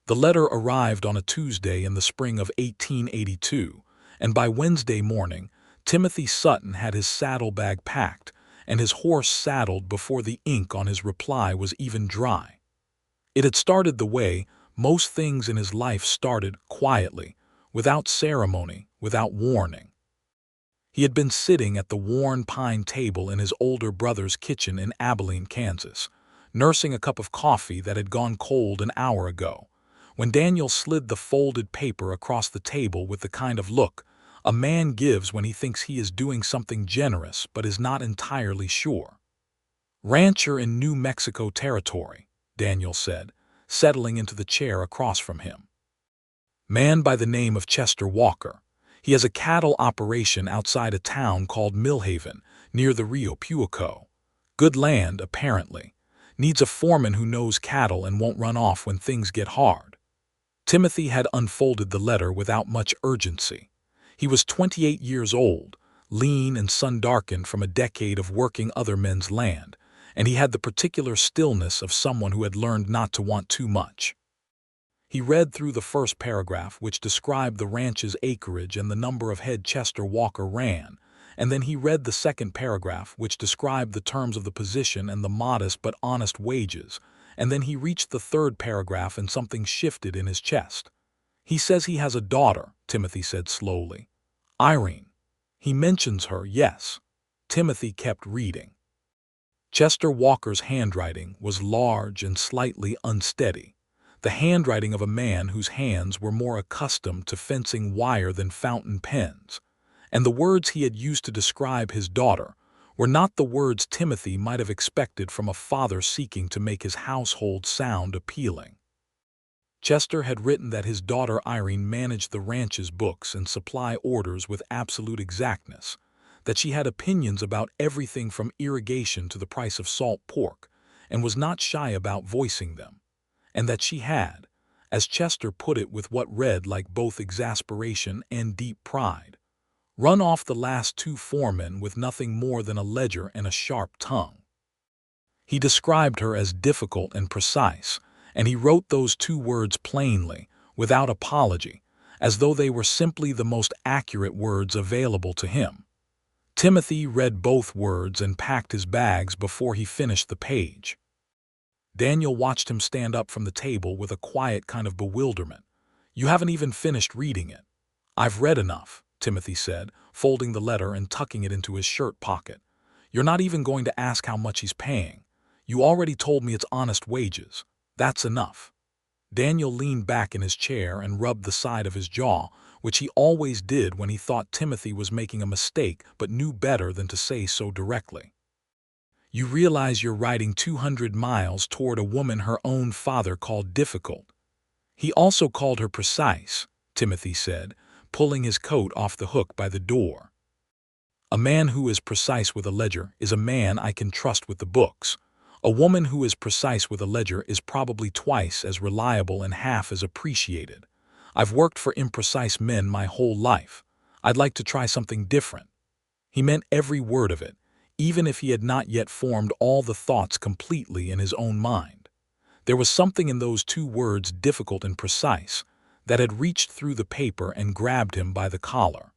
The letter arrived on a Tuesday in the spring of 1882, and by Wednesday morning, Timothy Sutton had his saddlebag packed and his horse saddled before the ink on his reply was even dry. It had started the way most things in his life started, quietly, without ceremony, without warning. He had been sitting at the worn pine table in his older brother's kitchen in Abilene, Kansas, nursing a cup of coffee that had gone cold an hour ago, when Daniel slid the folded paper across the table with the kind of look a man gives when he thinks he is doing something generous but is not entirely sure. "Rancher in New Mexico Territory," Daniel said, settling into the chair across from him. "Man by the name of Chester Walker. He has a cattle operation outside a town called Millhaven, near the Rio Puico. Good land, apparently. Needs a foreman who knows cattle and won't run off when things get hard." Timothy had unfolded the letter without much urgency. He was 28 years old, lean and sun-darkened from a decade of working other men's land, and he had the particular stillness of someone who had learned not to want too much. He read through the first paragraph, which described the ranch's acreage and the number of head Chester Walker ran, and then he read the second paragraph, which described the terms of the position and the modest but honest wages, and then he reached the third paragraph and something shifted in his chest. "He says he has a daughter," Timothy said slowly. "Irene. He mentions her, yes." Timothy kept reading. Chester Walker's handwriting was large and slightly unsteady, the handwriting of a man whose hands were more accustomed to fencing wire than fountain pens, and the words he had used to describe his daughter were not the words Timothy might have expected from a father seeking to make his household sound appealing. Chester had written that his daughter Irene managed the ranch's books and supply orders with absolute exactness, that she had opinions about everything from irrigation to the price of salt pork, and was not shy about voicing them, and that she had, as Chester put it with what read like both exasperation and deep pride, run off the last two foremen with nothing more than a ledger and a sharp tongue. He described her as difficult and precise, and he wrote those two words plainly, without apology, as though they were simply the most accurate words available to him. Timothy read both words and packed his bags before he finished the page. Daniel watched him stand up from the table with a quiet kind of bewilderment. "You haven't even finished reading it." "I've read enough," Timothy said, folding the letter and tucking it into his shirt pocket. "You're not even going to ask how much he's paying. You already told me it's honest wages. That's enough." Daniel leaned back in his chair and rubbed the side of his jaw, which he always did when he thought Timothy was making a mistake but knew better than to say so directly. "You realize you're riding 200 miles toward a woman her own father called difficult." "He also called her precise," Timothy said, pulling his coat off the hook by the door. "A man who is precise with a ledger is a man I can trust with the books. A woman who is precise with a ledger is probably twice as reliable and half as appreciated. I've worked for imprecise men my whole life. I'd like to try something different." He meant every word of it, even if he had not yet formed all the thoughts completely in his own mind. There was something in those two words, difficult and precise, that had reached through the paper and grabbed him by the collar.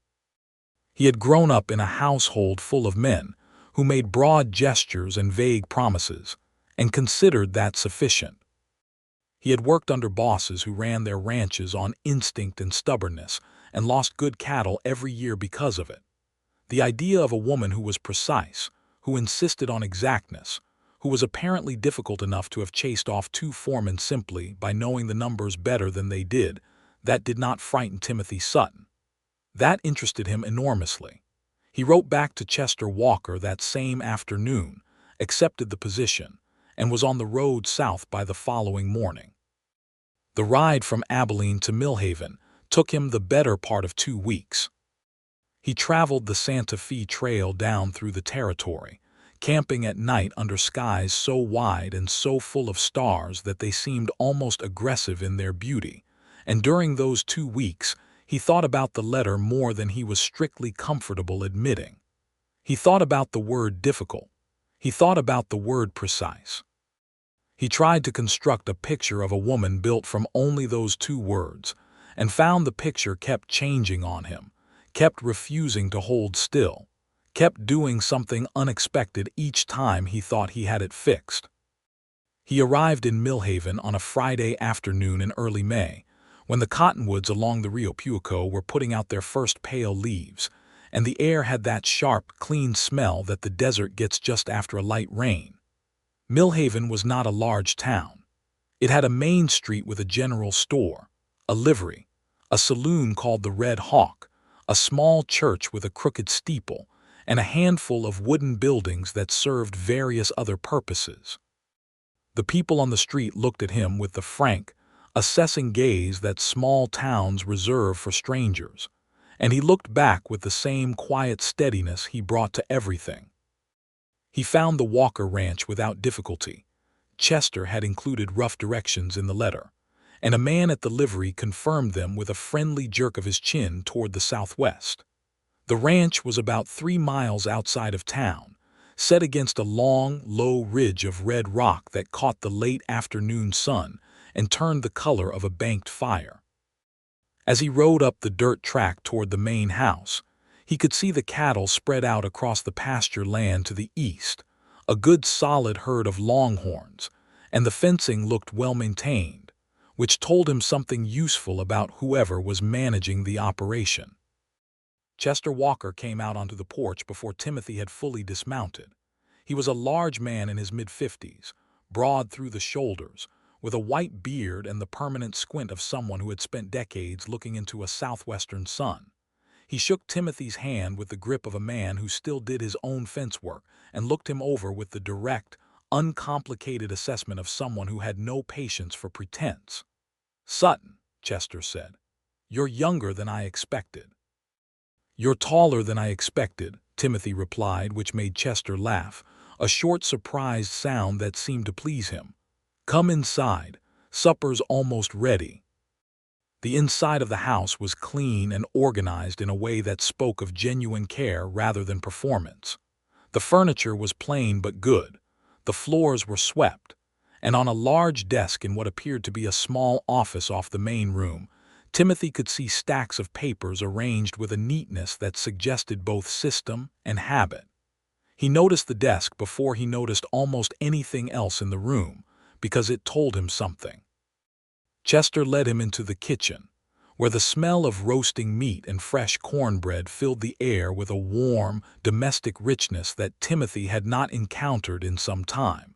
He had grown up in a household full of men who made broad gestures and vague promises, and considered that sufficient. He had worked under bosses who ran their ranches on instinct and stubbornness, and lost good cattle every year because of it. The idea of a woman who was precise, who insisted on exactness, who was apparently difficult enough to have chased off two foremen simply by knowing the numbers better than they did, that did not frighten Timothy Sutton. That interested him enormously. He wrote back to Chester Walker that same afternoon, accepted the position, and was on the road south by the following morning. The ride from Abilene to Millhaven took him the better part of 2 weeks. He traveled the Santa Fe Trail down through the territory, camping at night under skies so wide and so full of stars that they seemed almost aggressive in their beauty, and during those 2 weeks he thought about the letter more than he was strictly comfortable admitting. He thought about the word difficult. He thought about the word precise. He tried to construct a picture of a woman built from only those two words, and found the picture kept changing on him, kept refusing to hold still, kept doing something unexpected each time he thought he had it fixed. He arrived in Millhaven on a Friday afternoon in early May, when the cottonwoods along the Rio Puico were putting out their first pale leaves, and the air had that sharp, clean smell that the desert gets just after a light rain. Millhaven was not a large town. It had a main street with a general store, a livery, a saloon called the Red Hawk, a small church with a crooked steeple, and a handful of wooden buildings that served various other purposes. The people on the street looked at him with the frank, assessing gaze that small towns reserve for strangers, and he looked back with the same quiet steadiness he brought to everything. He found the Walker ranch without difficulty. Chester had included rough directions in the letter, and a man at the livery confirmed them with a friendly jerk of his chin toward the southwest. The ranch was about 3 miles outside of town, set against a long, low ridge of red rock that caught the late afternoon sun and turned the color of a banked fire. As he rode up the dirt track toward the main house, he could see the cattle spread out across the pasture land to the east, a good solid herd of longhorns, and the fencing looked well maintained, which told him something useful about whoever was managing the operation. Chester Walker came out onto the porch before Timothy had fully dismounted. He was a large man in his mid-50s, broad through the shoulders, with a white beard and the permanent squint of someone who had spent decades looking into a southwestern sun. He shook Timothy's hand with the grip of a man who still did his own fence work and looked him over with the direct, uncomplicated assessment of someone who had no patience for pretense. "Sutton," Chester said, "you're younger than I expected." "You're taller than I expected," Timothy replied, which made Chester laugh, a short, surprised sound that seemed to please him. "Come inside. Supper's almost ready." The inside of the house was clean and organized in a way that spoke of genuine care rather than performance. The furniture was plain but good, the floors were swept, and on a large desk in what appeared to be a small office off the main room, Timothy could see stacks of papers arranged with a neatness that suggested both system and habit. He noticed the desk before he noticed almost anything else in the room, because it told him something. Chester led him into the kitchen, where the smell of roasting meat and fresh cornbread filled the air with a warm, domestic richness that Timothy had not encountered in some time,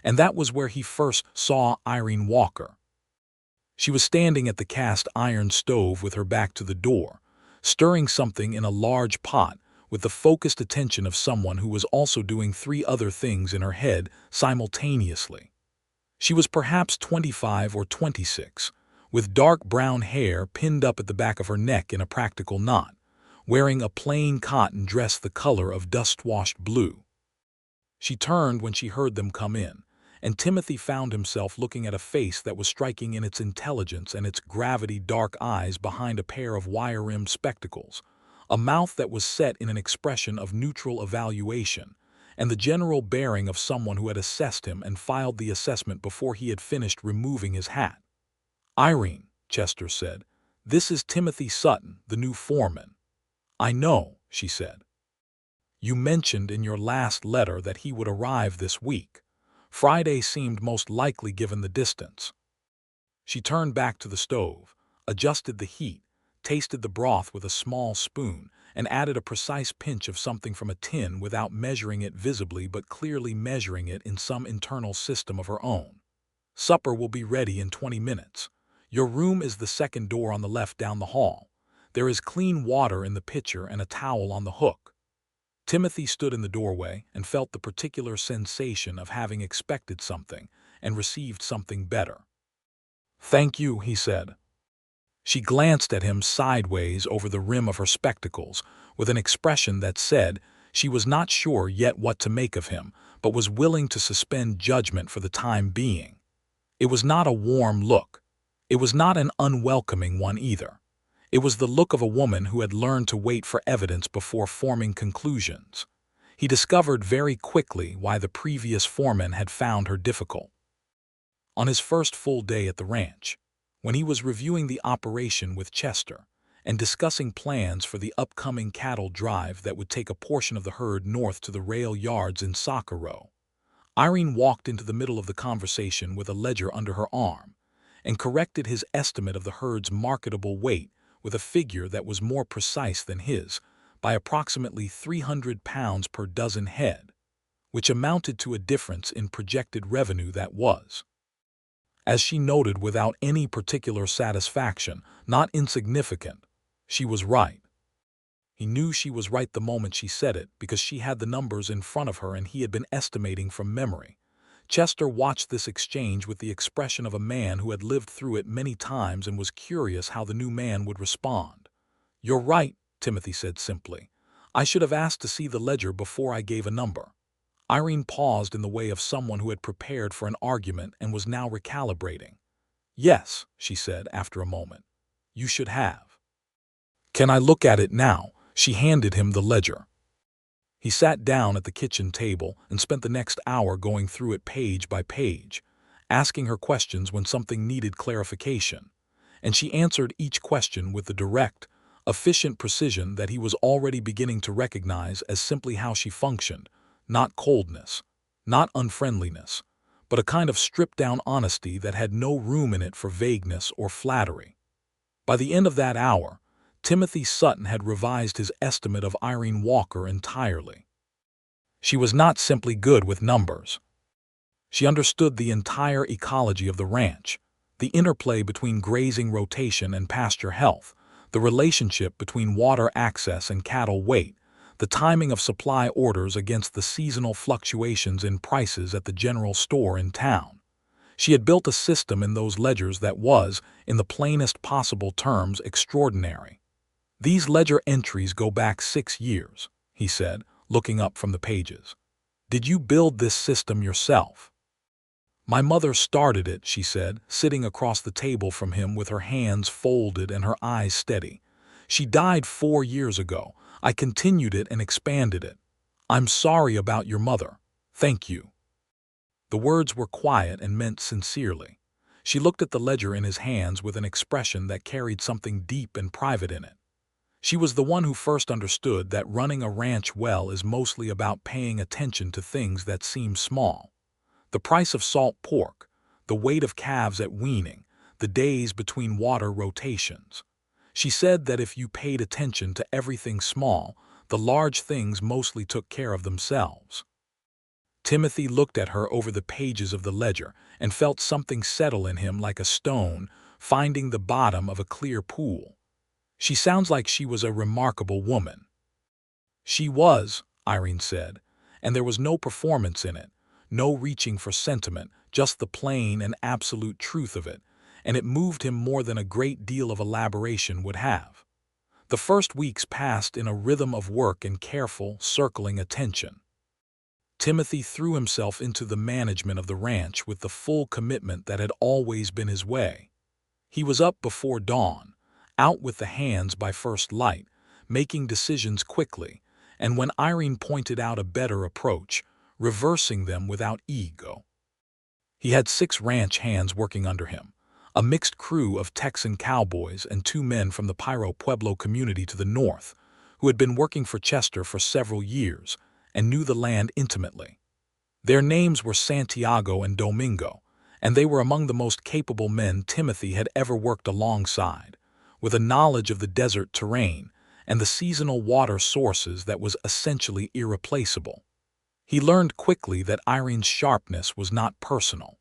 and that was where he first saw Irene Walker. She was standing at the cast-iron stove with her back to the door, stirring something in a large pot with the focused attention of someone who was also doing 3 other things in her head simultaneously. She was perhaps 25 or 26, with dark brown hair pinned up at the back of her neck in a practical knot, wearing a plain cotton dress the color of dust-washed blue. She turned when she heard them come in, and Timothy found himself looking at a face that was striking in its intelligence and its gravity, dark eyes behind a pair of wire-rimmed spectacles, a mouth that was set in an expression of neutral evaluation, and the general bearing of someone who had assessed him and filed the assessment before he had finished removing his hat. "Irene," Chester said, "this is Timothy Sutton, the new foreman." "I know," she said. "You mentioned in your last letter that he would arrive this week. Friday seemed most likely given the distance." She turned back to the stove, adjusted the heat, tasted the broth with a small spoon, and added a precise pinch of something from a tin without measuring it visibly but clearly measuring it in some internal system of her own. "Supper will be ready in 20 minutes. Your room is the second door on the left down the hall. There is clean water in the pitcher and a towel on the hook." Timothy stood in the doorway and felt the particular sensation of having expected something and received something better. "Thank you," he said. She glanced at him sideways over the rim of her spectacles with an expression that said she was not sure yet what to make of him, but was willing to suspend judgment for the time being. It was not a warm look. It was not an unwelcoming one either. It was the look of a woman who had learned to wait for evidence before forming conclusions. He discovered very quickly why the previous foreman had found her difficult. On his first full day at the ranch, when he was reviewing the operation with Chester and discussing plans for the upcoming cattle drive that would take a portion of the herd north to the rail yards in Socorro, Irene walked into the middle of the conversation with a ledger under her arm and corrected his estimate of the herd's marketable weight with a figure that was more precise than his by approximately 300 pounds per dozen head, which amounted to a difference in projected revenue that was, as she noted without any particular satisfaction, not insignificant. She was right. He knew she was right the moment she said it because she had the numbers in front of her and he had been estimating from memory. Chester watched this exchange with the expression of a man who had lived through it many times and was curious how the new man would respond. "You're right," Timothy said simply. "I should have asked to see the ledger before I gave a number." Irene paused in the way of someone who had prepared for an argument and was now recalibrating. "Yes," she said after a moment. "You should have." "Can I look at it now?" She handed him the ledger. He sat down at the kitchen table and spent the next hour going through it page by page, asking her questions when something needed clarification, and she answered each question with the direct, efficient precision that he was already beginning to recognize as simply how she functioned, not coldness, not unfriendliness, but a kind of stripped-down honesty that had no room in it for vagueness or flattery. By the end of that hour, Timothy Sutton had revised his estimate of Irene Walker entirely. She was not simply good with numbers. She understood the entire ecology of the ranch, the interplay between grazing rotation and pasture health, the relationship between water access and cattle weight, the timing of supply orders against the seasonal fluctuations in prices at the general store in town. She had built a system in those ledgers that was, in the plainest possible terms, extraordinary. "These ledger entries go back 6 years, he said, looking up from the pages. "Did you build this system yourself?" "My mother started it," she said, sitting across the table from him with her hands folded and her eyes steady. "She died 4 years ago. I continued it and expanded it. I'm sorry about your mother. Thank you." The words were quiet and meant sincerely. She looked at the ledger in his hands with an expression that carried something deep and private in it. She was the one who first understood that running a ranch well is mostly about paying attention to things that seem small. The price of salt pork, the weight of calves at weaning, the days between water rotations. She said that if you paid attention to everything small, the large things mostly took care of themselves. Timothy looked at her over the pages of the ledger and felt something settle in him like a stone finding the bottom of a clear pool. "She sounds like she was a remarkable woman." "She was," Irene said, and there was no performance in it, no reaching for sentiment, just the plain and absolute truth of it, and it moved him more than a great deal of elaboration would have. The first weeks passed in a rhythm of work and careful, circling attention. Timothy threw himself into the management of the ranch with the full commitment that had always been his way. He was up before dawn, out with the hands by first light, making decisions quickly, and when Irene pointed out a better approach, reversing them without ego. He had 6 ranch hands working under him, a mixed crew of Texan cowboys and 2 men from the Piro Pueblo community to the north, who had been working for Chester for several years and knew the land intimately. Their names were Santiago and Domingo, and they were among the most capable men Timothy had ever worked alongside, with a knowledge of the desert terrain and the seasonal water sources that was essentially irreplaceable. He learned quickly that Irene's sharpness was not personal.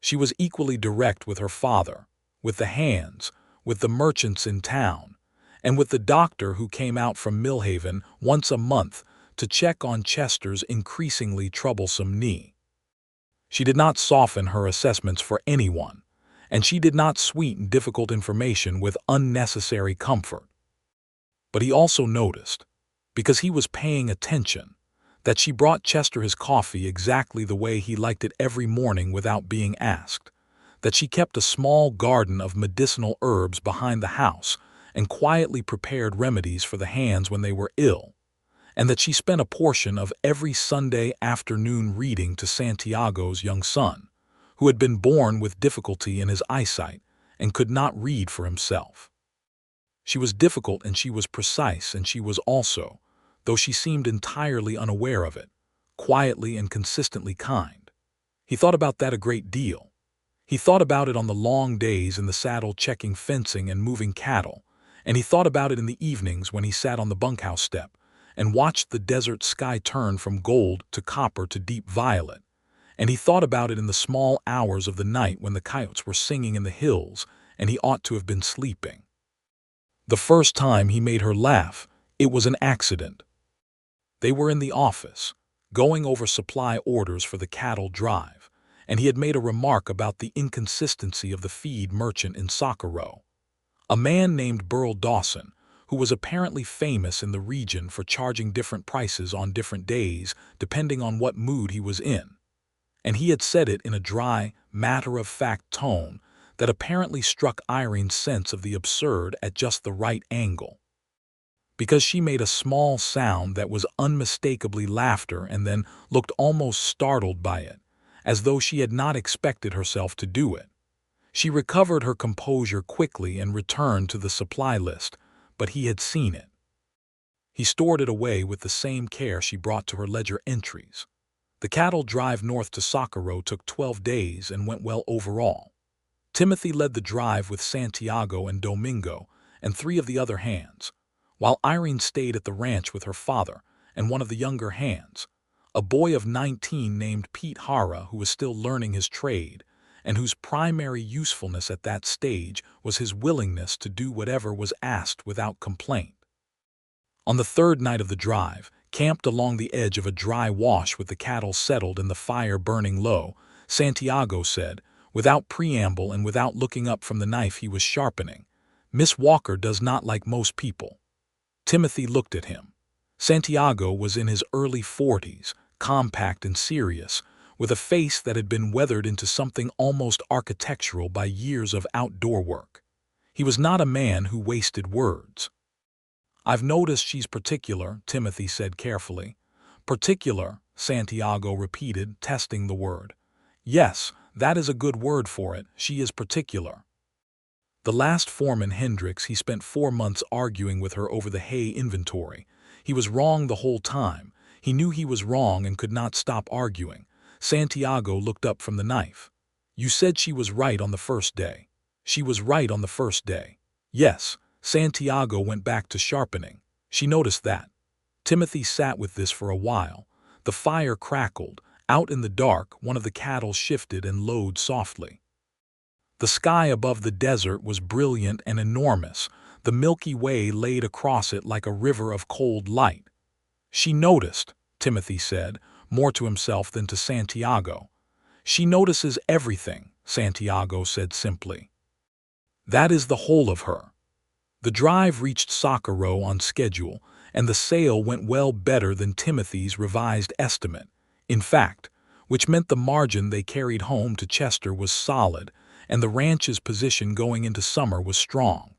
She was equally direct with her father, with the hands, with the merchants in town, and with the doctor who came out from Millhaven once a month to check on Chester's increasingly troublesome knee. She did not soften her assessments for anyone, and she did not sweeten difficult information with unnecessary comfort. But he also noticed, because he was paying attention, that she brought Chester his coffee exactly the way he liked it every morning without being asked, that she kept a small garden of medicinal herbs behind the house and quietly prepared remedies for the hands when they were ill, and that she spent a portion of every Sunday afternoon reading to Santiago's young son, who had been born with difficulty in his eyesight and could not read for himself. She was difficult and she was precise, and she was also, though she seemed entirely unaware of it, quietly and consistently kind. He thought about that a great deal. He thought about it on the long days in the saddle checking fencing and moving cattle, and he thought about it in the evenings when he sat on the bunkhouse step and watched the desert sky turn from gold to copper to deep violet, and he thought about it in the small hours of the night when the coyotes were singing in the hills and he ought to have been sleeping. The first time he made her laugh, it was an accident. They were in the office, going over supply orders for the cattle drive, and he had made a remark about the inconsistency of the feed merchant in Socorro. A man named Burl Dawson, who was apparently famous in the region for charging different prices on different days depending on what mood he was in. And he had said it in a dry, matter-of-fact tone that apparently struck Irene's sense of the absurd at just the right angle. Because she made a small sound that was unmistakably laughter and then looked almost startled by it, as though she had not expected herself to do it. She recovered her composure quickly and returned to the supply list, but he had seen it. He stored it away with the same care she brought to her ledger entries. The cattle drive north to Socorro took 12 days and went well overall. Timothy led the drive with Santiago and Domingo and 3 of the other hands, while Irene stayed at the ranch with her father and one of the younger hands, a boy of 19 named Pete Hara, who was still learning his trade and whose primary usefulness at that stage was his willingness to do whatever was asked without complaint. On the 3rd night of the drive, camped along the edge of a dry wash with the cattle settled and the fire burning low, Santiago said, without preamble and without looking up from the knife he was sharpening, "Miss Walker does not like most people." Timothy looked at him. Santiago was in his early 40s, compact and serious, with a face that had been weathered into something almost architectural by years of outdoor work. He was not a man who wasted words. "I've noticed she's particular," Timothy said carefully. "Particular," Santiago repeated, testing the word. "Yes, that is a good word for it. She is particular." The last foreman, Hendricks, he spent 4 months arguing with her over the hay inventory. He was wrong the whole time. He knew he was wrong and could not stop arguing. Santiago looked up from the knife. "You said she was right on the first day." "She was right on the first day." "Yes." Santiago went back to sharpening. "She noticed that." Timothy sat with this for a while. The fire crackled. Out in the dark, one of the cattle shifted and lowed softly. The sky above the desert was brilliant and enormous. The Milky Way laid across it like a river of cold light. "She noticed," Timothy said, more to himself than to Santiago. "She notices everything," Santiago said simply. "That is the whole of her." The drive reached Socorro on schedule, and the sale went well better than Timothy's revised estimate. In fact, which meant the margin they carried home to Chester was solid, and the ranch's position going into summer was strong.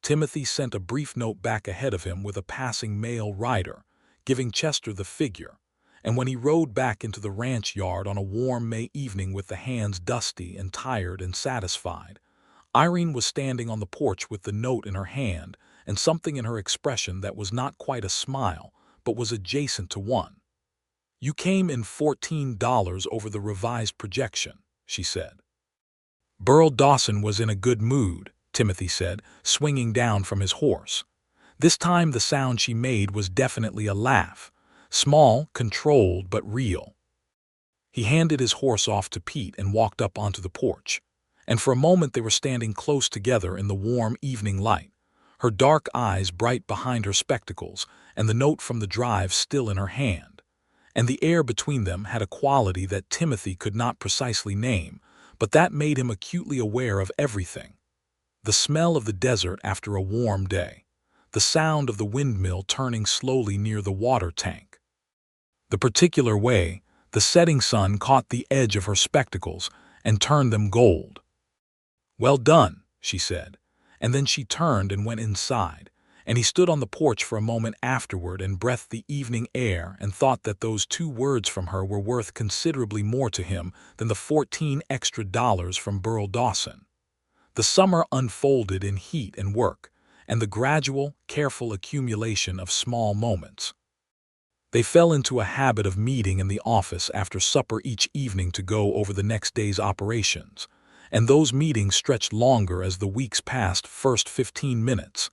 Timothy sent a brief note back ahead of him with a passing mail rider, giving Chester the figure, and when he rode back into the ranch yard on a warm May evening with the hands dusty and tired and satisfied, Irene was standing on the porch with the note in her hand and something in her expression that was not quite a smile, but was adjacent to one. "You came in $14 over the revised projection," she said. Burl Dawson was in a good mood, Timothy said, swinging down from his horse. This time the sound she made was definitely a laugh, small, controlled, but real. He handed his horse off to Pete and walked up onto the porch, and for a moment they were standing close together in the warm evening light, her dark eyes bright behind her spectacles and the note from the drive still in her hand. And the air between them had a quality that Timothy could not precisely name, but that made him acutely aware of everything. The smell of the desert after a warm day, the sound of the windmill turning slowly near the water tank. The particular way the setting sun caught the edge of her spectacles and turned them gold. "Well done," she said, and then she turned and went inside, and he stood on the porch for a moment afterward and breathed the evening air and thought that those 2 words from her were worth considerably more to him than the 14 extra dollars from Burl Dawson. The summer unfolded in heat and work, and the gradual, careful accumulation of small moments. They fell into a habit of meeting in the office after supper each evening to go over the next day's operations, and those meetings stretched longer as the weeks passed, first 15 minutes,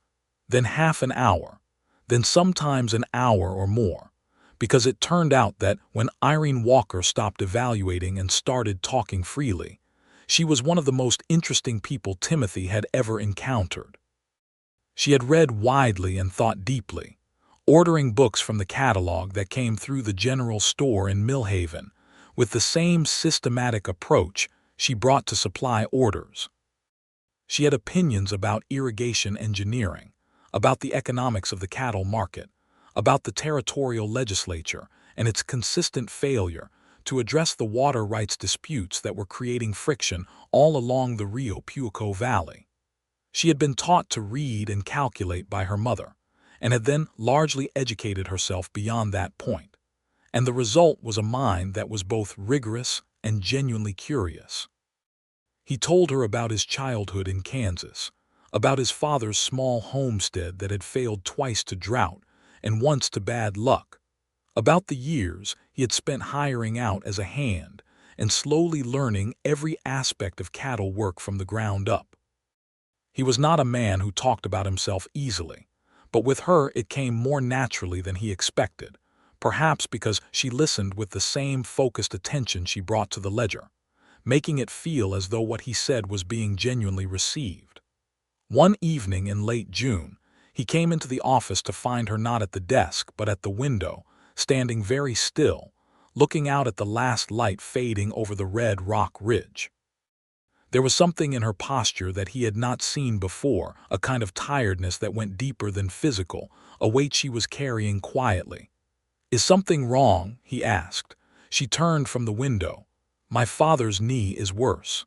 then half an hour, then sometimes an hour or more, because it turned out that when Irene Walker stopped evaluating and started talking freely, she was one of the most interesting people Timothy had ever encountered. She had read widely and thought deeply, ordering books from the catalog that came through the general store in Millhaven, with the same systematic approach she brought to supply orders. She had opinions about irrigation engineering, about the economics of the cattle market, about the territorial legislature and its consistent failure to address the water rights disputes that were creating friction all along the Rio Puico Valley. She had been taught to read and calculate by her mother, and had then largely educated herself beyond that point, and the result was a mind that was both rigorous and genuinely curious. He told her about his childhood in Kansas, about his father's small homestead that had failed twice to drought and once to bad luck, about the years he had spent hiring out as a hand and slowly learning every aspect of cattle work from the ground up. He was not a man who talked about himself easily, but with her it came more naturally than he expected, perhaps because she listened with the same focused attention she brought to the ledger, making it feel as though what he said was being genuinely received. One evening in late June, he came into the office to find her not at the desk but at the window, standing very still, looking out at the last light fading over the red rock ridge. There was something in her posture that he had not seen before, a kind of tiredness that went deeper than physical, a weight she was carrying quietly. "Is something wrong?" he asked. She turned from the window. "My father's knee is worse.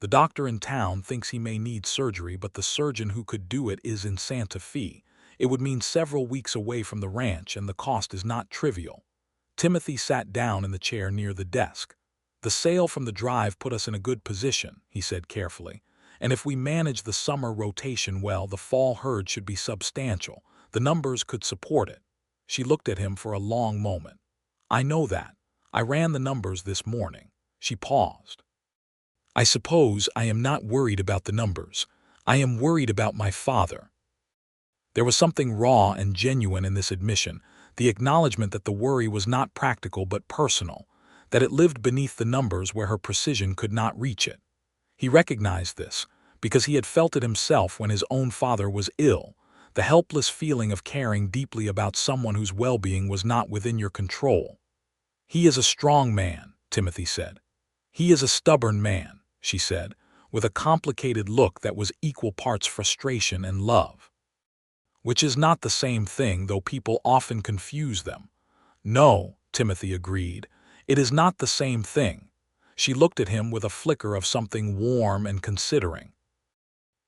The doctor in town thinks he may need surgery, but the surgeon who could do it is in Santa Fe. It would mean several weeks away from the ranch, and the cost is not trivial." Timothy sat down in the chair near the desk. "The sale from the drive put us in a good position," he said carefully, "and if we manage the summer rotation well, the fall herd should be substantial. The numbers could support it." She looked at him for a long moment. "I know that. I ran the numbers this morning." She paused. "I suppose I am not worried about the numbers. I am worried about my father." There was something raw and genuine in this admission, the acknowledgement that the worry was not practical but personal, that it lived beneath the numbers where her precision could not reach it. He recognized this, because he had felt it himself when his own father was ill, the helpless feeling of caring deeply about someone whose well-being was not within your control. "He is a strong man," Timothy said. "He is a stubborn man," she said, with a complicated look that was equal parts frustration and love. "Which is not the same thing, though people often confuse them." "No," Timothy agreed, "it is not the same thing." She looked at him with a flicker of something warm and considering.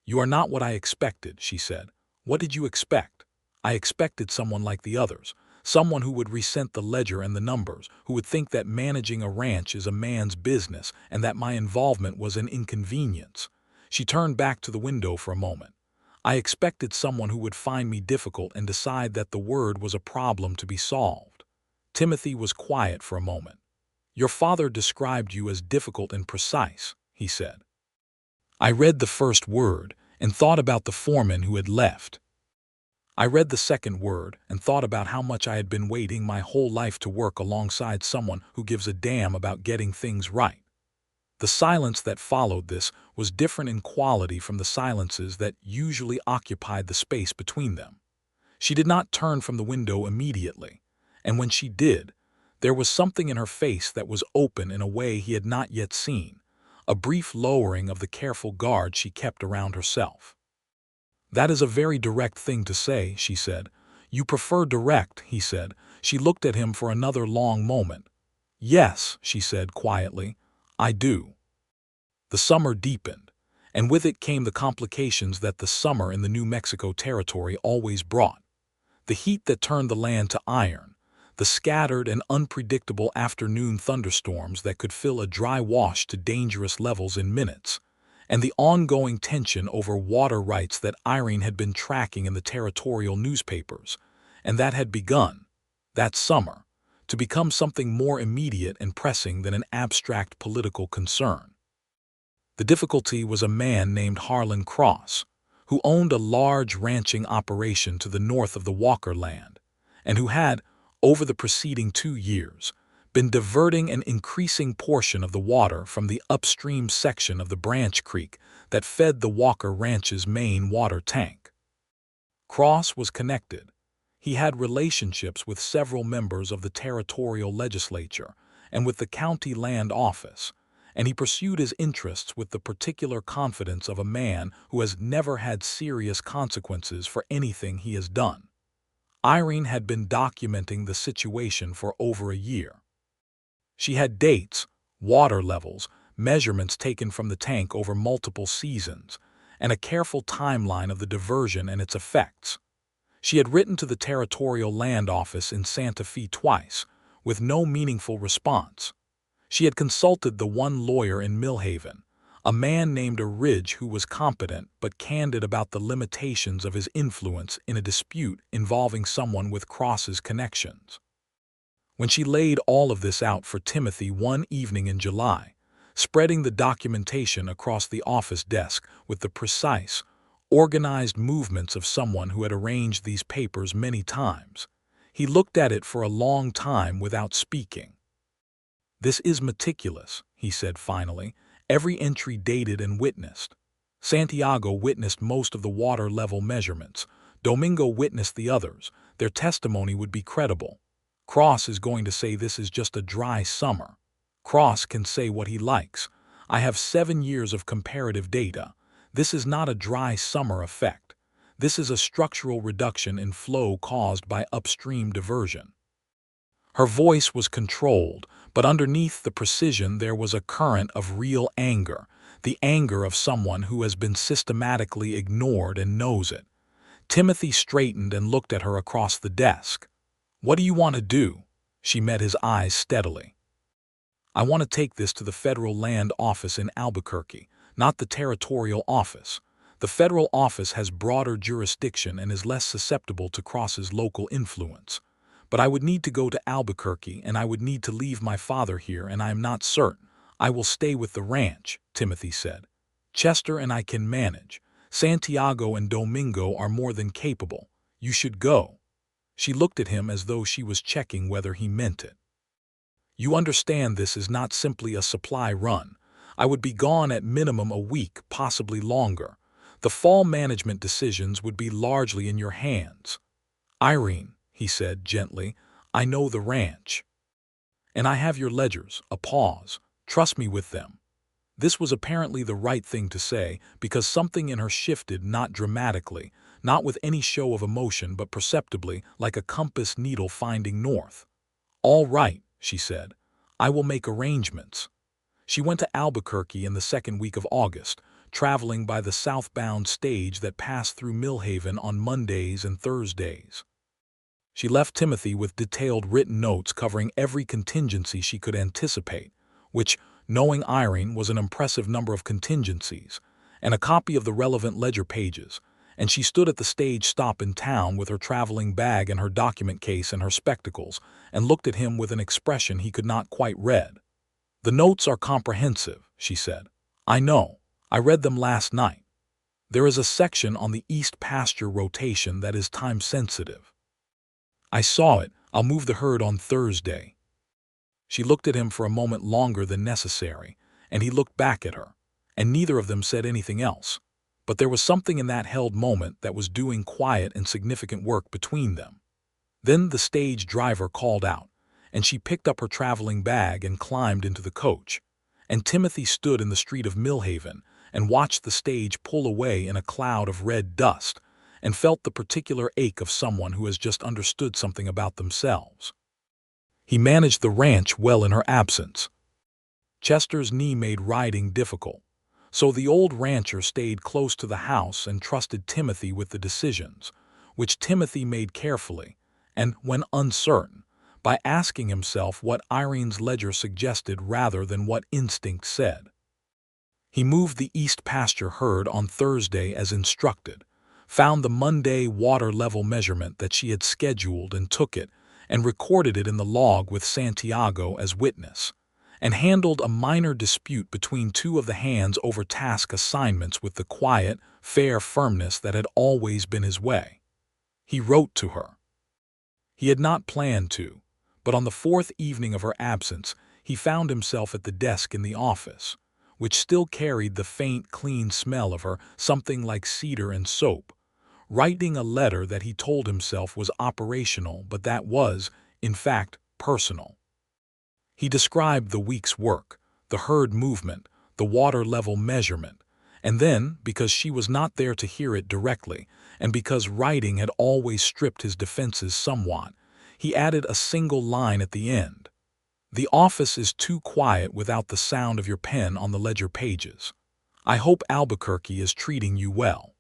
"You are not what I expected," she said. "What did you expect?" "I expected someone like the others, someone who would resent the ledger and the numbers, who would think that managing a ranch is a man's business and that my involvement was an inconvenience." She turned back to the window for a moment. "I expected someone who would find me difficult and decide that the word was a problem to be solved." Timothy was quiet for a moment. "Your father described you as difficult and precise," he said. "I read the first word and thought about the foreman who had left. I read the second word and thought about how much I had been waiting my whole life to work alongside someone who gives a damn about getting things right." The silence that followed this was different in quality from the silences that usually occupied the space between them. She did not turn from the window immediately, and when she did, there was something in her face that was open in a way he had not yet seen, a brief lowering of the careful guard she kept around herself. "That is a very direct thing to say," she said. "You prefer direct," he said. She looked at him for another long moment. "Yes," she said quietly, "I do." The summer deepened, and with it came the complications that the summer in the New Mexico territory always brought. The heat that turned the land to iron, the scattered and unpredictable afternoon thunderstorms that could fill a dry wash to dangerous levels in minutes, and the ongoing tension over water rights that Irene had been tracking in the territorial newspapers, and that had begun, that summer, to become something more immediate and pressing than an abstract political concern. The difficulty was a man named Harlan Cross, who owned a large ranching operation to the north of the Walker land, and who had, over the preceding 2 years, been diverting an increasing portion of the water from the upstream section of the Branch Creek that fed the Walker Ranch's main water tank. Cross was connected. He had relationships with several members of the territorial legislature and with the county land office, and he pursued his interests with the particular confidence of a man who has never had serious consequences for anything he has done. Irene had been documenting the situation for over a year. She had dates, water levels, measurements taken from the tank over multiple seasons, and a careful timeline of the diversion and its effects. She had written to the Territorial Land Office in Santa Fe twice, with no meaningful response. She had consulted the one lawyer in Millhaven, a man named Ridge who was competent but candid about the limitations of his influence in a dispute involving someone with Cross's connections. When she laid all of this out for Timothy one evening in July, spreading the documentation across the office desk with the precise, organized movements of someone who had arranged these papers many times, he looked at it for a long time without speaking. "This is meticulous," he said finally, "every entry dated and witnessed. Santiago witnessed most of the water level measurements. Domingo witnessed the others. Their testimony would be credible. Cross is going to say this is just a dry summer. Cross can say what he likes. I have 7 years of comparative data. This is not a dry summer effect. This is a structural reduction in flow caused by upstream diversion." Her voice was controlled, but underneath the precision there was a current of real anger, the anger of someone who has been systematically ignored and knows it. Timothy straightened and looked at her across the desk. "What do you want to do?" She met his eyes steadily. "I want to take this to the federal land office in Albuquerque, not the territorial office. The federal office has broader jurisdiction and is less susceptible to Cross's local influence. But I would need to go to Albuquerque, and I would need to leave my father here, and I am not certain I will stay with the ranch," Timothy said. "Chester and I can manage. Santiago and Domingo are more than capable. You should go." She looked at him as though she was checking whether he meant it. "You understand this is not simply a supply run. I would be gone at minimum a week, possibly longer. The fall management decisions would be largely in your hands." "Irene," he said gently, "I know the ranch. And I have your ledgers." A pause. "Trust me with them." This was apparently the right thing to say, because something in her shifted, not dramatically, not with any show of emotion, but perceptibly, like a compass needle finding north. "All right," she said. "I will make arrangements." She went to Albuquerque in the second week of August, traveling by the southbound stage that passed through Millhaven on Mondays and Thursdays. She left Timothy with detailed written notes covering every contingency she could anticipate, which, knowing Irene, was an impressive number of contingencies, and a copy of the relevant ledger pages, and she stood at the stage stop in town with her traveling bag and her document case and her spectacles, and looked at him with an expression he could not quite read. "The notes are comprehensive," she said. "I know. I read them last night. There is a section on the east pasture rotation that is time-sensitive." "I saw it. I'll move the herd on Thursday." She looked at him for a moment longer than necessary, and he looked back at her, and neither of them said anything else. But there was something in that held moment that was doing quiet and significant work between them. Then the stage driver called out, and she picked up her traveling bag and climbed into the coach, and Timothy stood in the street of Millhaven and watched the stage pull away in a cloud of red dust, and felt the particular ache of someone who has just understood something about themselves. He managed the ranch well in her absence. Chester's knee made riding difficult. So the old rancher stayed close to the house and trusted Timothy with the decisions, which Timothy made carefully, and, when uncertain, by asking himself what Irene's ledger suggested rather than what instinct said. He moved the east pasture herd on Thursday as instructed, found the Monday water level measurement that she had scheduled and took it, and recorded it in the log with Santiago as witness, and handled a minor dispute between two of the hands over task assignments with the quiet, fair firmness that had always been his way. He wrote to her. He had not planned to, but on the fourth evening of her absence, he found himself at the desk in the office, which still carried the faint, clean smell of her, something like cedar and soap, writing a letter that he told himself was operational but that was, in fact, personal. He described the week's work, the herd movement, the water level measurement, and then, because she was not there to hear it directly, and because writing had always stripped his defenses somewhat, he added a single line at the end. The office is too quiet without the sound of your pen on the ledger pages. I hope Albuquerque is treating you well.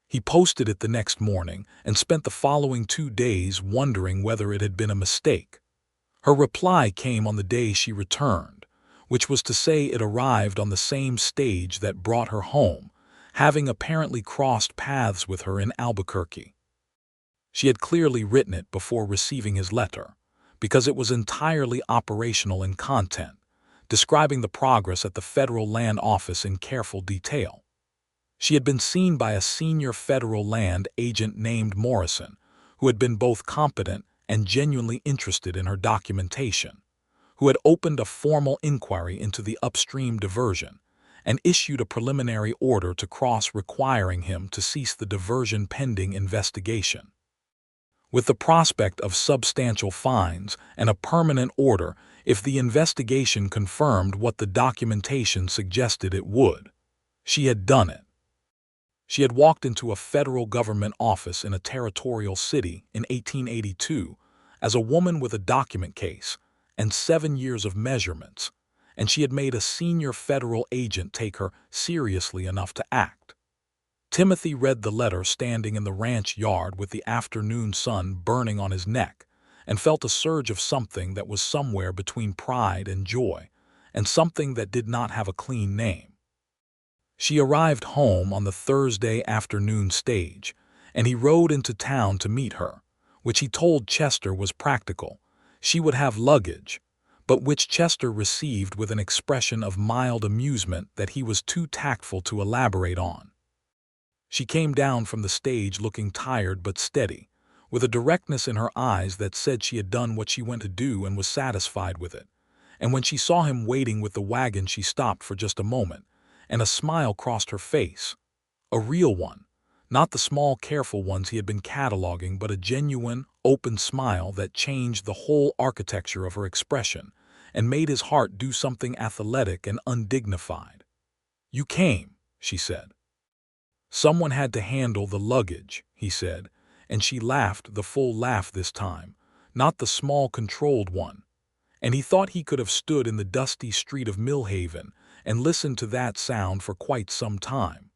He posted it the next morning and spent the following 2 days wondering whether it had been a mistake. Her reply came on the day she returned, which was to say it arrived on the same stage that brought her home, having apparently crossed paths with her in Albuquerque. She had clearly written it before receiving his letter, because it was entirely operational in content, describing the progress at the federal land office in careful detail. She had been seen by a senior federal land agent named Morrison, who had been both competent and genuinely interested in her documentation, who had opened a formal inquiry into the upstream diversion and issued a preliminary order to cross requiring him to cease the diversion pending investigation. With the prospect of substantial fines and a permanent order if the investigation confirmed what the documentation suggested it would. She had done it. She had walked into a federal government office in a territorial city in 1882 as a woman with a document case and 7 years of measurements, and she had made a senior federal agent take her seriously enough to act. Timothy read the letter standing in the ranch yard with the afternoon sun burning on his neck and felt a surge of something that was somewhere between pride and joy, and something that did not have a clean name. She arrived home on the Thursday afternoon stage, and he rode into town to meet her, which he told Chester was practical. She would have luggage, but which Chester received with an expression of mild amusement that he was too tactful to elaborate on. She came down from the stage looking tired but steady, with a directness in her eyes that said she had done what she went to do and was satisfied with it. And when she saw him waiting with the wagon, she stopped for just a moment, and a smile crossed her face. A real one, not the small, careful ones he had been cataloging, but a genuine, open smile that changed the whole architecture of her expression and made his heart do something athletic and undignified. "You came," she said. "Someone had to handle the luggage," he said, and she laughed, the full laugh this time, not the small, controlled one. And he thought he could have stood in the dusty street of Millhaven and listened to that sound for quite some time.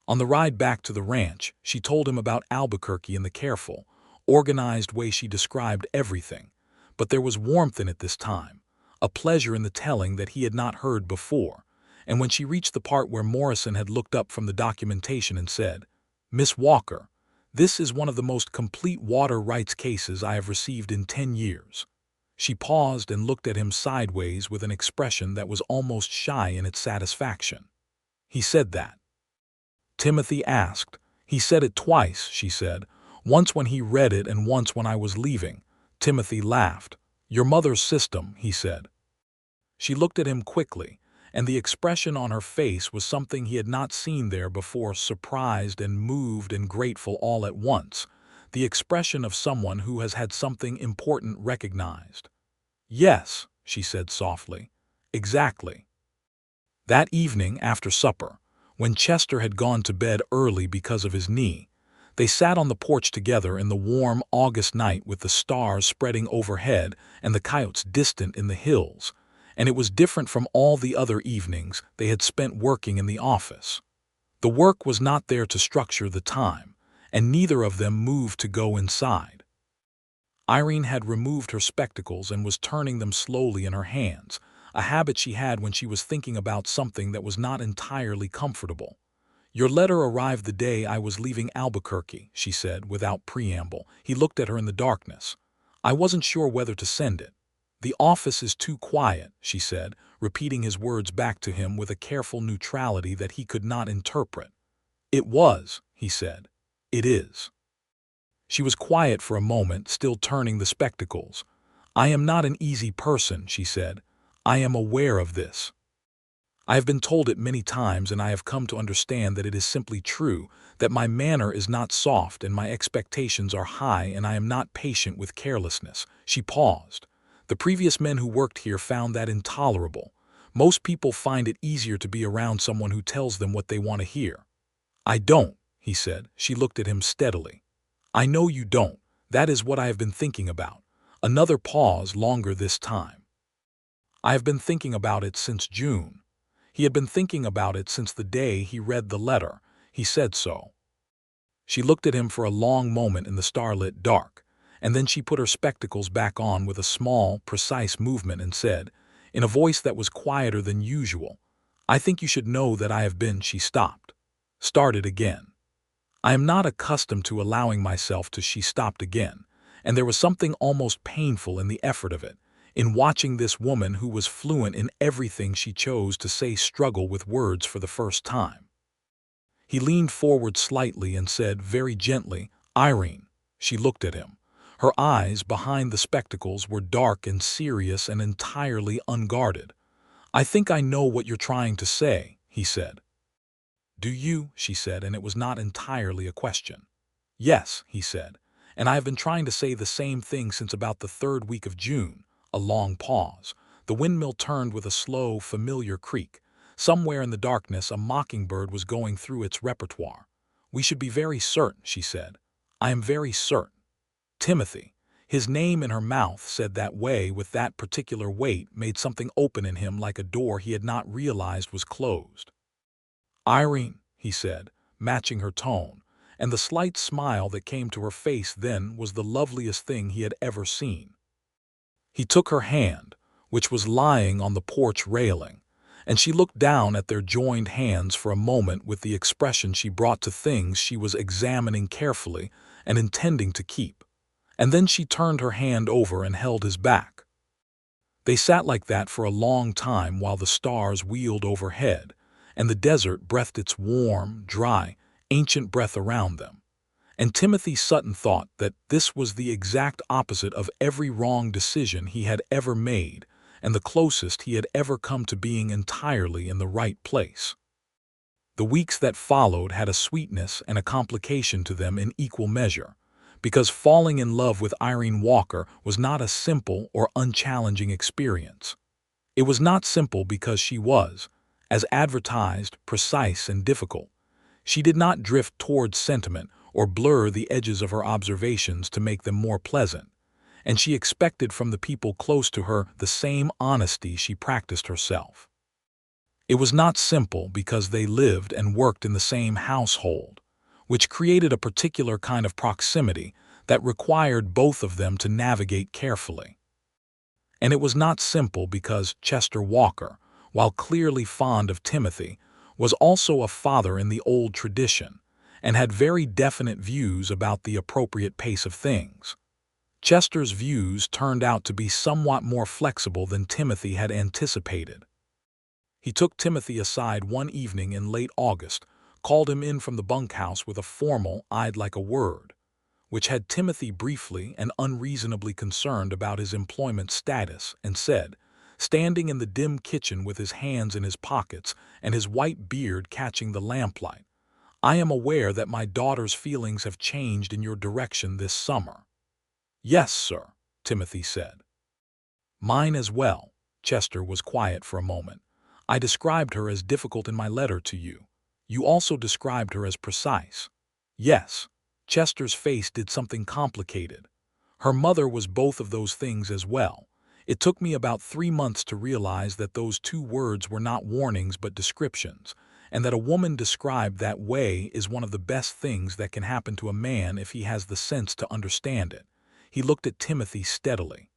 On the ride back to the ranch, she told him about Albuquerque in the careful, organized way she described everything, but there was warmth in it this time, a pleasure in the telling that he had not heard before, and when she reached the part where Morrison had looked up from the documentation and said, "Miss Walker, this is one of the most complete water rights cases I have received in 10 years. She paused and looked at him sideways with an expression that was almost shy in its satisfaction. "He said that?" Timothy asked. "He said it twice," she said. "Once when he read it and once when I was leaving." Timothy laughed. "Your mother's system," he said. She looked at him quickly, and the expression on her face was something he had not seen there before, surprised and moved and grateful all at once, the expression of someone who has had something important recognized. "Yes," she said softly. "Exactly." That evening after supper, when Chester had gone to bed early because of his knee, they sat on the porch together in the warm August night with the stars spreading overhead and the coyotes distant in the hills, and it was different from all the other evenings they had spent working in the office. The work was not there to structure the time, and neither of them moved to go inside. Irene had removed her spectacles and was turning them slowly in her hands, a habit she had when she was thinking about something that was not entirely comfortable. "Your letter arrived the day I was leaving Albuquerque," she said, without preamble. He looked at her in the darkness. "I wasn't sure whether to send it." "The office is too quiet," she said, repeating his words back to him with a careful neutrality that he could not interpret. "It was," he said. "It is." She was quiet for a moment, still turning the spectacles. "I am not an easy person," she said. "I am aware of this. I have been told it many times, and I have come to understand that it is simply true, that my manner is not soft and my expectations are high, and I am not patient with carelessness." She paused. "The previous men who worked here found that intolerable. Most people find it easier to be around someone who tells them what they want to hear." "I don't," he said. She looked at him steadily. "I know you don't. That is what I have been thinking about." Another pause, longer this time. "I have been thinking about it since June." He had been thinking about it since the day he read the letter. He said so. She looked at him for a long moment in the starlit dark, and then she put her spectacles back on with a small, precise movement and said, in a voice that was quieter than usual, "I think you should know that I have been—" She stopped. Started again. "I am not accustomed to allowing myself to—" She stopped again, and there was something almost painful in the effort of it, in watching this woman who was fluent in everything she chose to say struggle with words for the first time. He leaned forward slightly and said very gently, "Irene." She looked at him. Her eyes, behind the spectacles, were dark and serious and entirely unguarded. "I think I know what you're trying to say," he said. "Do you?" she said, and it was not entirely a question. "Yes," he said, "and I have been trying to say the same thing since about the 3rd week of June." A long pause. The windmill turned with a slow, familiar creak. Somewhere in the darkness a mockingbird was going through its repertoire. "We should be very certain," she said. "I am very certain." Timothy. His name in her mouth, said that way, with that particular weight, made something open in him like a door he had not realized was closed. "Irene," he said, matching her tone, and the slight smile that came to her face then was the loveliest thing he had ever seen. He took her hand, which was lying on the porch railing, and she looked down at their joined hands for a moment with the expression she brought to things she was examining carefully and intending to keep, and then she turned her hand over and held his back. They sat like that for a long time while the stars wheeled overhead, and the desert breathed its warm, dry, ancient breath around them. And Timothy Sutton thought that this was the exact opposite of every wrong decision he had ever made, and the closest he had ever come to being entirely in the right place. The weeks that followed had a sweetness and a complication to them in equal measure, because falling in love with Irene Walker was not a simple or unchallenging experience. It was not simple because she was, as advertised, precise and difficult. She did not drift towards sentiment or blur the edges of her observations to make them more pleasant, and she expected from the people close to her the same honesty she practiced herself. It was not simple because they lived and worked in the same household, which created a particular kind of proximity that required both of them to navigate carefully. And it was not simple because Chester Walker, while clearly fond of Timothy, was also a father in the old tradition, and had very definite views about the appropriate pace of things. Chester's views turned out to be somewhat more flexible than Timothy had anticipated. He took Timothy aside one evening in late August, called him in from the bunkhouse with a formal "I'd like a word," which had Timothy briefly and unreasonably concerned about his employment status, and said, standing in the dim kitchen with his hands in his pockets and his white beard catching the lamplight, "I am aware that my daughter's feelings have changed in your direction this summer." "Yes, sir," Timothy said. "Mine as well." Chester was quiet for a moment. "I described her as difficult in my letter to you. You also described her as precise." "Yes." Chester's face did something complicated. "Her mother was both of those things as well. It took me about 3 months to realize that those two words were not warnings but descriptions, and that a woman described that way is one of the best things that can happen to a man if he has the sense to understand it. He looked at Timothy steadily.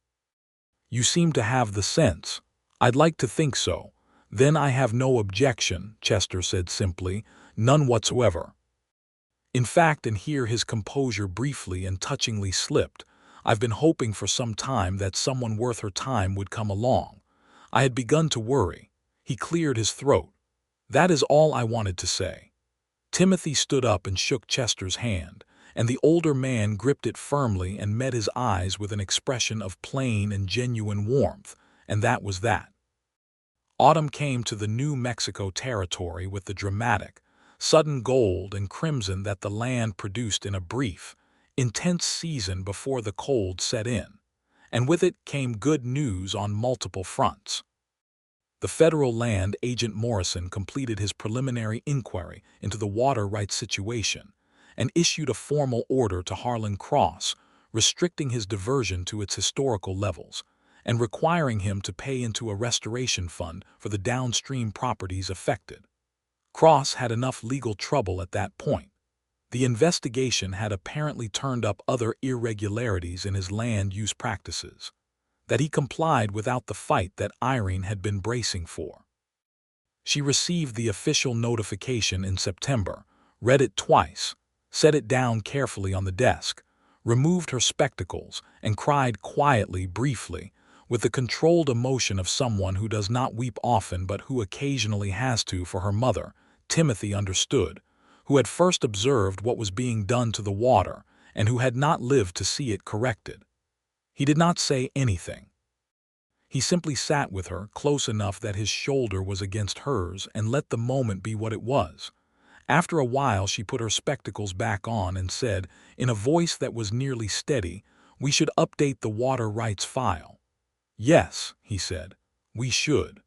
You seem to have the sense. I'd like to think so. Then I have no objection, Chester said simply, none whatsoever. In fact, and here his composure briefly and touchingly slipped, I've been hoping for some time that someone worth her time would come along. I had begun to worry. He cleared his throat. That is all I wanted to say. Timothy stood up and shook Chester's hand, and the older man gripped it firmly and met his eyes with an expression of plain and genuine warmth, and that was that. Autumn came to the New Mexico territory with the dramatic, sudden gold and crimson that the land produced in a brief, intense season before the cold set in, and with it came good news on multiple fronts. The federal land agent Morrison completed his preliminary inquiry into the water rights situation and issued a formal order to Harlan Cross, restricting his diversion to its historical levels and requiring him to pay into a restoration fund for the downstream properties affected. Cross had enough legal trouble at that point. The investigation had apparently turned up other irregularities in his land use practices, that he complied without the fight that Irene had been bracing for. She received the official notification in September, read it twice, set it down carefully on the desk, removed her spectacles, and cried quietly, briefly, with the controlled emotion of someone who does not weep often but who occasionally has to for her mother. Timothy understood, who had first observed what was being done to the water and who had not lived to see it corrected. He did not say anything. He simply sat with her close enough that his shoulder was against hers and let the moment be what it was. After a while she put her spectacles back on and said, in a voice that was nearly steady, "We should update the water rights file." "Yes," he said, "we should."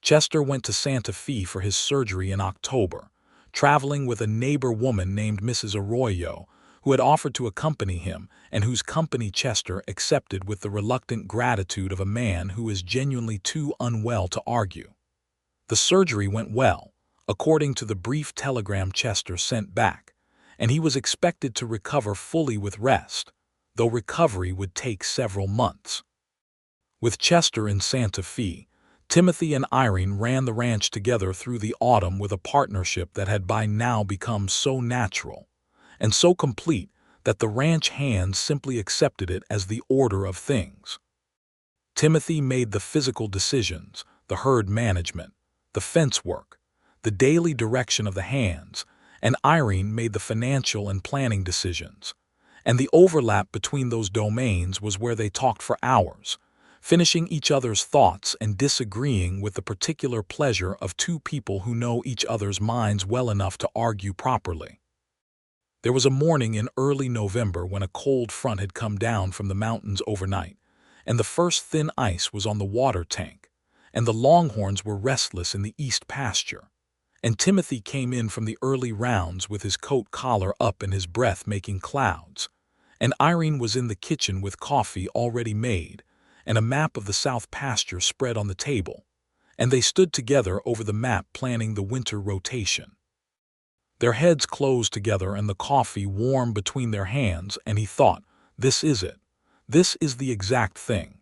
Chester went to Santa Fe for his surgery in October, traveling with a neighbor woman named Mrs. Arroyo, who had offered to accompany him and whose company Chester accepted with the reluctant gratitude of a man who is genuinely too unwell to argue. The surgery went well, according to the brief telegram Chester sent back, and he was expected to recover fully with rest, though recovery would take several months. With Chester in Santa Fe, Timothy and Irene ran the ranch together through the autumn with a partnership that had by now become so natural and so complete that the ranch hands simply accepted it as the order of things. Timothy made the physical decisions, the herd management, the fence work, the daily direction of the hands, and Irene made the financial and planning decisions. And the overlap between those domains was where they talked for hours, finishing each other's thoughts and disagreeing with the particular pleasure of two people who know each other's minds well enough to argue properly. There was a morning in early November when a cold front had come down from the mountains overnight, and the first thin ice was on the water tank, and the longhorns were restless in the east pasture, and Timothy came in from the early rounds with his coat collar up and his breath making clouds, and Irene was in the kitchen with coffee already made and a map of the south pasture spread on the table, and they stood together over the map planning the winter rotation. Their heads closed together and the coffee warm between their hands, and he thought, this is it. This is the exact thing.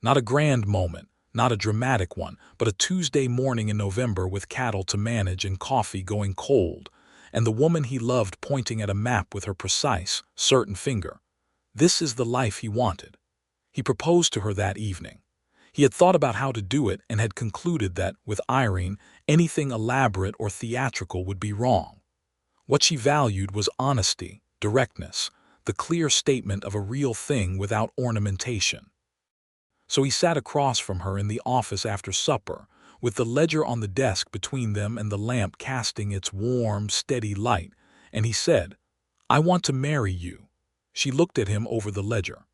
Not a grand moment, not a dramatic one, but a Tuesday morning in November with cattle to manage and coffee going cold, and the woman he loved pointing at a map with her precise, certain finger. This is the life he wanted. He proposed to her that evening. He had thought about how to do it and had concluded that, with Irene, anything elaborate or theatrical would be wrong. What she valued was honesty, directness, the clear statement of a real thing without ornamentation. So he sat across from her in the office after supper, with the ledger on the desk between them and the lamp casting its warm, steady light, and he said, "I want to marry you." She looked at him over the ledger.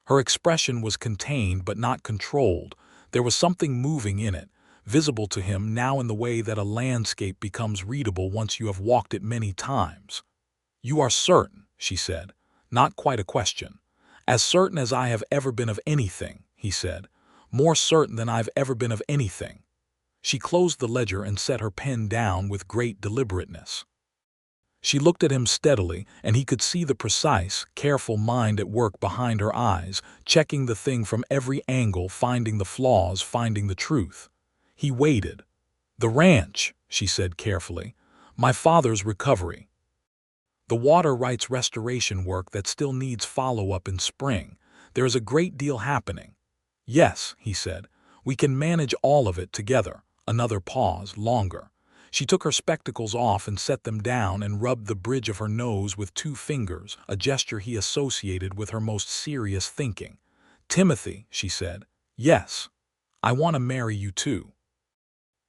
Her expression was contained but not controlled. There was something moving in it, visible to him now in the way that a landscape becomes readable once you have walked it many times. "You are certain," she said, not quite a question. "As certain as I have ever been of anything," he said. "More certain than I've ever been of anything." She closed the ledger and set her pen down with great deliberateness. She looked at him steadily, and he could see the precise, careful mind at work behind her eyes, checking the thing from every angle, finding the flaws, finding the truth. He waited. "The ranch," she said carefully. "My father's recovery. The water rights restoration work that still needs follow-up in spring. There is a great deal happening." "Yes," he said. "We can manage all of it together." Another pause, longer. She took her spectacles off and set them down and rubbed the bridge of her nose with 2 fingers, a gesture he associated with her most serious thinking. "Timothy," she said. "Yes. I want to marry you too."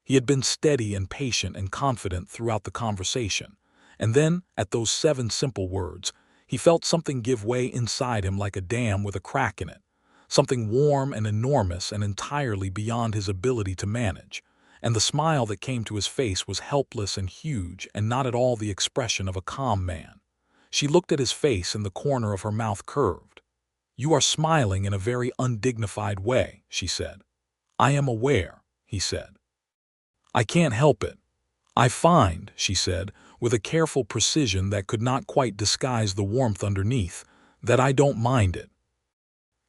He had been steady and patient and confident throughout the conversation, and then, at those 7 simple words, he felt something give way inside him like a dam with a crack in it, something warm and enormous and entirely beyond his ability to manage. And the smile that came to his face was helpless and huge and not at all the expression of a calm man. She looked at his face and the corner of her mouth curved. "You are smiling in a very undignified way," she said. "I am aware," he said. "I can't help it. I find," she said, with a careful precision that could not quite disguise the warmth underneath, "that I don't mind it."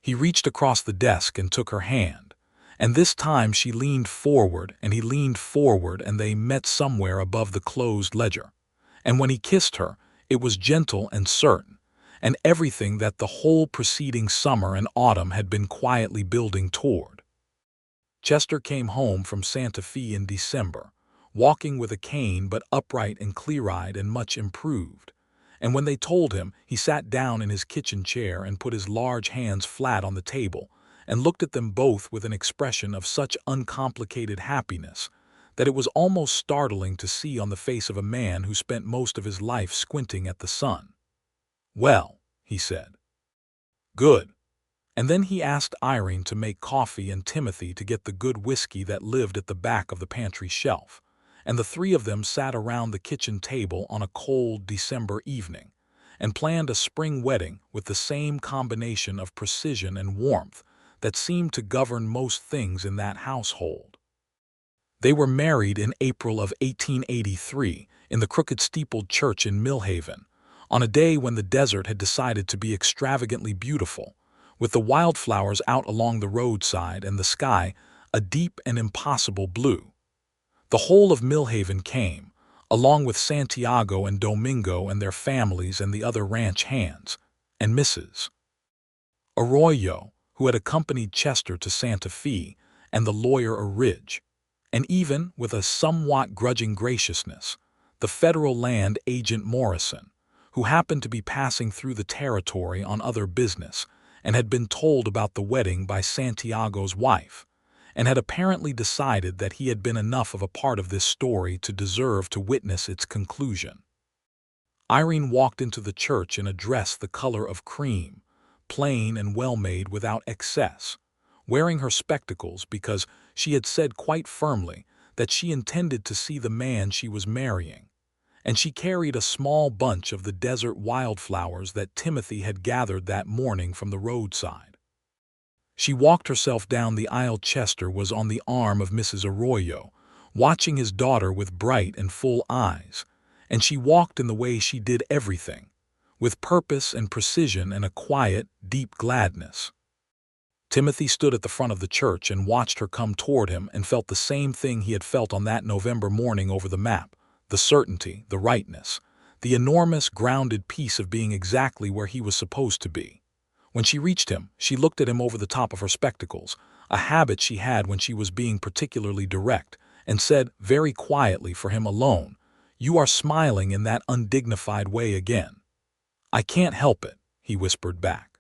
He reached across the desk and took her hand. And this time she leaned forward and he leaned forward and they met somewhere above the closed ledger. And when he kissed her, it was gentle and certain, and everything that the whole preceding summer and autumn had been quietly building toward. Chester came home from Santa Fe in December, walking with a cane but upright and clear-eyed and much improved. And when they told him, he sat down in his kitchen chair and put his large hands flat on the table, and looked at them both with an expression of such uncomplicated happiness that it was almost startling to see on the face of a man who spent most of his life squinting at the sun. "Well," he said. "Good." And then he asked Irene to make coffee and Timothy to get the good whiskey that lived at the back of the pantry shelf, and the 3 of them sat around the kitchen table on a cold December evening, and planned a spring wedding with the same combination of precision and warmth that seemed to govern most things in that household. They were married in April of 1883 in the crooked-steepled church in Millhaven, on a day when the desert had decided to be extravagantly beautiful, with the wildflowers out along the roadside and the sky a deep and impossible blue. The whole of Millhaven came, along with Santiago and Domingo and their families and the other ranch hands, and Mrs. Arroyo, who had accompanied Chester to Santa Fe, and the lawyer Ridge, and even, with a somewhat grudging graciousness, the federal land agent Morrison, who happened to be passing through the territory on other business and had been told about the wedding by Santiago's wife, and had apparently decided that he had been enough of a part of this story to deserve to witness its conclusion. Irene walked into the church in a dress the color of cream, plain and well-made without excess, wearing her spectacles because she had said quite firmly that she intended to see the man she was marrying, and she carried a small bunch of the desert wildflowers that Timothy had gathered that morning from the roadside. She walked herself down the aisle. Chester was on the arm of Mrs. Arroyo, watching his daughter with bright and full eyes, and she walked in the way she did everything, with purpose and precision and a quiet, deep gladness. Timothy stood at the front of the church and watched her come toward him and felt the same thing he had felt on that November morning over the map, the certainty, the rightness, the enormous grounded peace of being exactly where he was supposed to be. When she reached him, she looked at him over the top of her spectacles, a habit she had when she was being particularly direct, and said, very quietly for him alone, "You are smiling in that undignified way again." "I can't help it," he whispered back.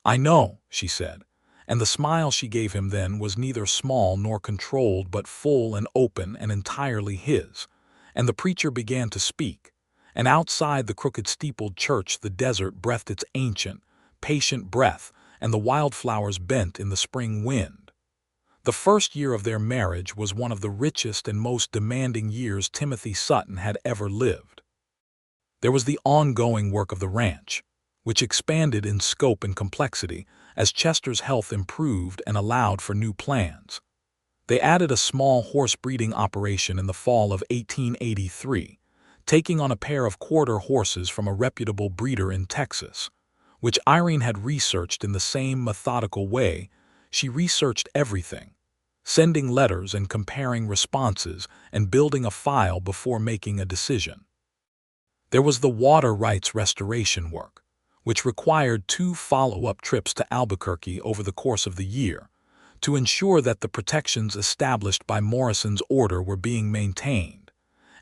"I know," she said, and the smile she gave him then was neither small nor controlled but full and open and entirely his, and the preacher began to speak, and outside the crooked-steepled church the desert breathed its ancient, patient breath, and the wildflowers bent in the spring wind. The first year of their marriage was one of the richest and most demanding years Timothy Sutton had ever lived. There was the ongoing work of the ranch, which expanded in scope and complexity as Chester's health improved and allowed for new plans. They added a small horse breeding operation in the fall of 1883, taking on a pair of quarter horses from a reputable breeder in Texas, which Irene had researched in the same methodical way. She researched everything, sending letters and comparing responses and building a file before making a decision. There was the water rights restoration work, which required 2 follow-up trips to Albuquerque over the course of the year to ensure that the protections established by Morrison's order were being maintained,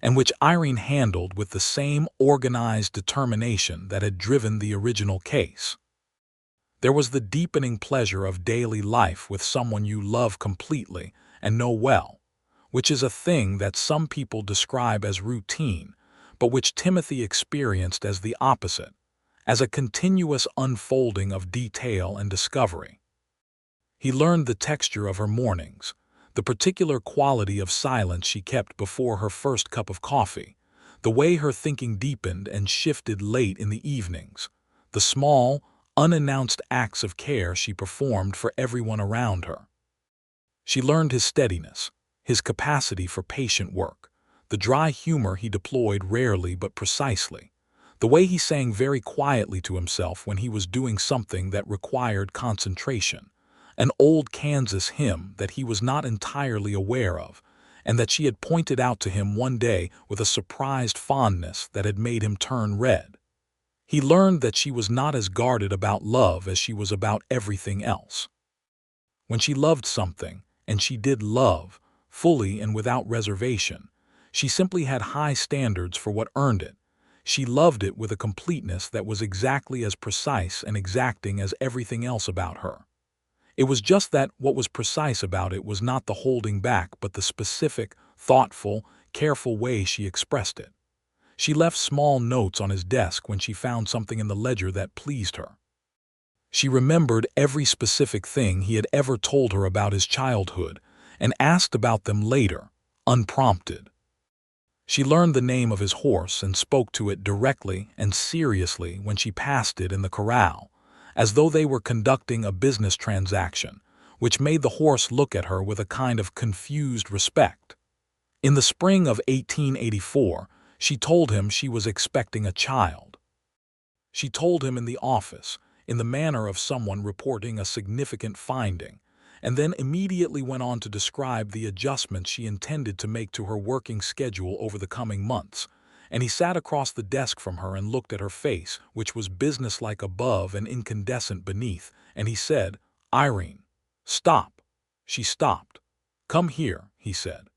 and which Irene handled with the same organized determination that had driven the original case. There was the deepening pleasure of daily life with someone you love completely and know well, which is a thing that some people describe as routine, but which Timothy experienced as the opposite, as a continuous unfolding of detail and discovery. He learned the texture of her mornings, the particular quality of silence she kept before her first cup of coffee, the way her thinking deepened and shifted late in the evenings, the small, unannounced acts of care she performed for everyone around her. She learned his steadiness, his capacity for patient work, the dry humor he deployed rarely but precisely, the way he sang very quietly to himself when he was doing something that required concentration, an old Kansas hymn that he was not entirely aware of, and that she had pointed out to him one day with a surprised fondness that had made him turn red. He learned that she was not as guarded about love as she was about everything else. When she loved something, and she did love, fully and without reservation, she simply had high standards for what earned it. She loved it with a completeness that was exactly as precise and exacting as everything else about her. It was just that what was precise about it was not the holding back but the specific, thoughtful, careful way she expressed it. She left small notes on his desk when she found something in the ledger that pleased her. She remembered every specific thing he had ever told her about his childhood and asked about them later, unprompted. She learned the name of his horse and spoke to it directly and seriously when she passed it in the corral, as though they were conducting a business transaction, which made the horse look at her with a kind of confused respect. In the spring of 1884, she told him she was expecting a child. She told him in the office, in the manner of someone reporting a significant finding, and then immediately went on to describe the adjustments she intended to make to her working schedule over the coming months, and he sat across the desk from her and looked at her face, which was businesslike above and incandescent beneath, and he said, "Irene, stop." She stopped. "Come here," he said.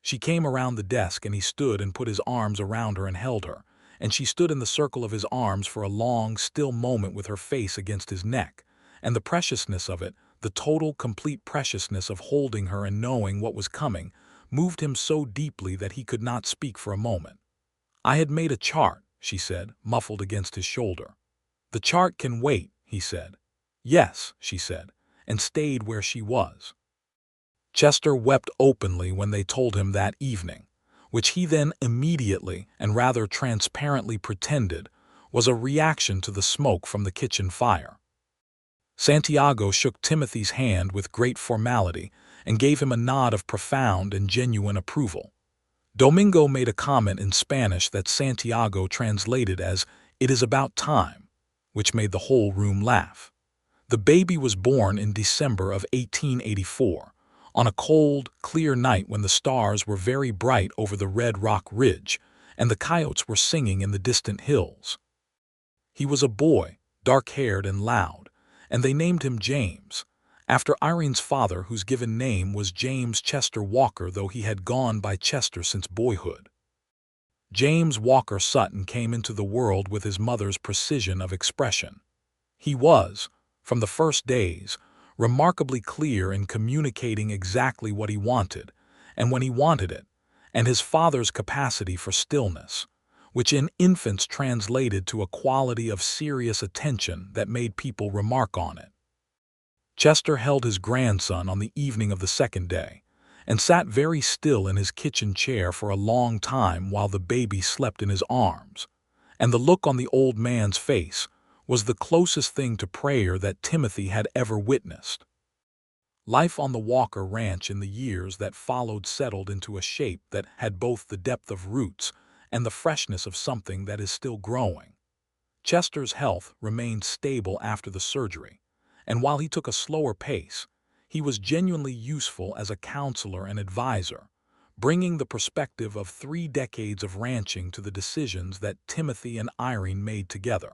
She came around the desk and he stood and put his arms around her and held her, and she stood in the circle of his arms for a long, still moment with her face against his neck, and the preciousness of it, the total, complete preciousness of holding her and knowing what was coming, moved him so deeply that he could not speak for a moment. "I had made a chart," she said, muffled against his shoulder. "The chart can wait," he said. "Yes," she said, and stayed where she was. Chester wept openly when they told him that evening, which he then immediately and rather transparently pretended was a reaction to the smoke from the kitchen fire. Santiago shook Timothy's hand with great formality and gave him a nod of profound and genuine approval. Domingo made a comment in Spanish that Santiago translated as, "It is about time," which made the whole room laugh. The baby was born in December of 1884, on a cold, clear night when the stars were very bright over the Red Rock Ridge and the coyotes were singing in the distant hills. He was a boy, dark-haired and loud, and they named him James, after Irene's father, whose given name was James Chester Walker, though he had gone by Chester since boyhood. James Walker Sutton came into the world with his mother's precision of expression. He was, from the first days, remarkably clear in communicating exactly what he wanted, and when he wanted it, and his father's capacity for stillness, which in infants translated to a quality of serious attention that made people remark on it. Chester held his grandson on the evening of the second day, and sat very still in his kitchen chair for a long time while the baby slept in his arms, and the look on the old man's face, was the closest thing to prayer that Timothy had ever witnessed. Life on the Walker Ranch in the years that followed settled into a shape that had both the depth of roots and the freshness of something that is still growing. Chester's health remained stable after the surgery, and while he took a slower pace, he was genuinely useful as a counselor and advisor, bringing the perspective of 3 decades of ranching to the decisions that Timothy and Irene made together.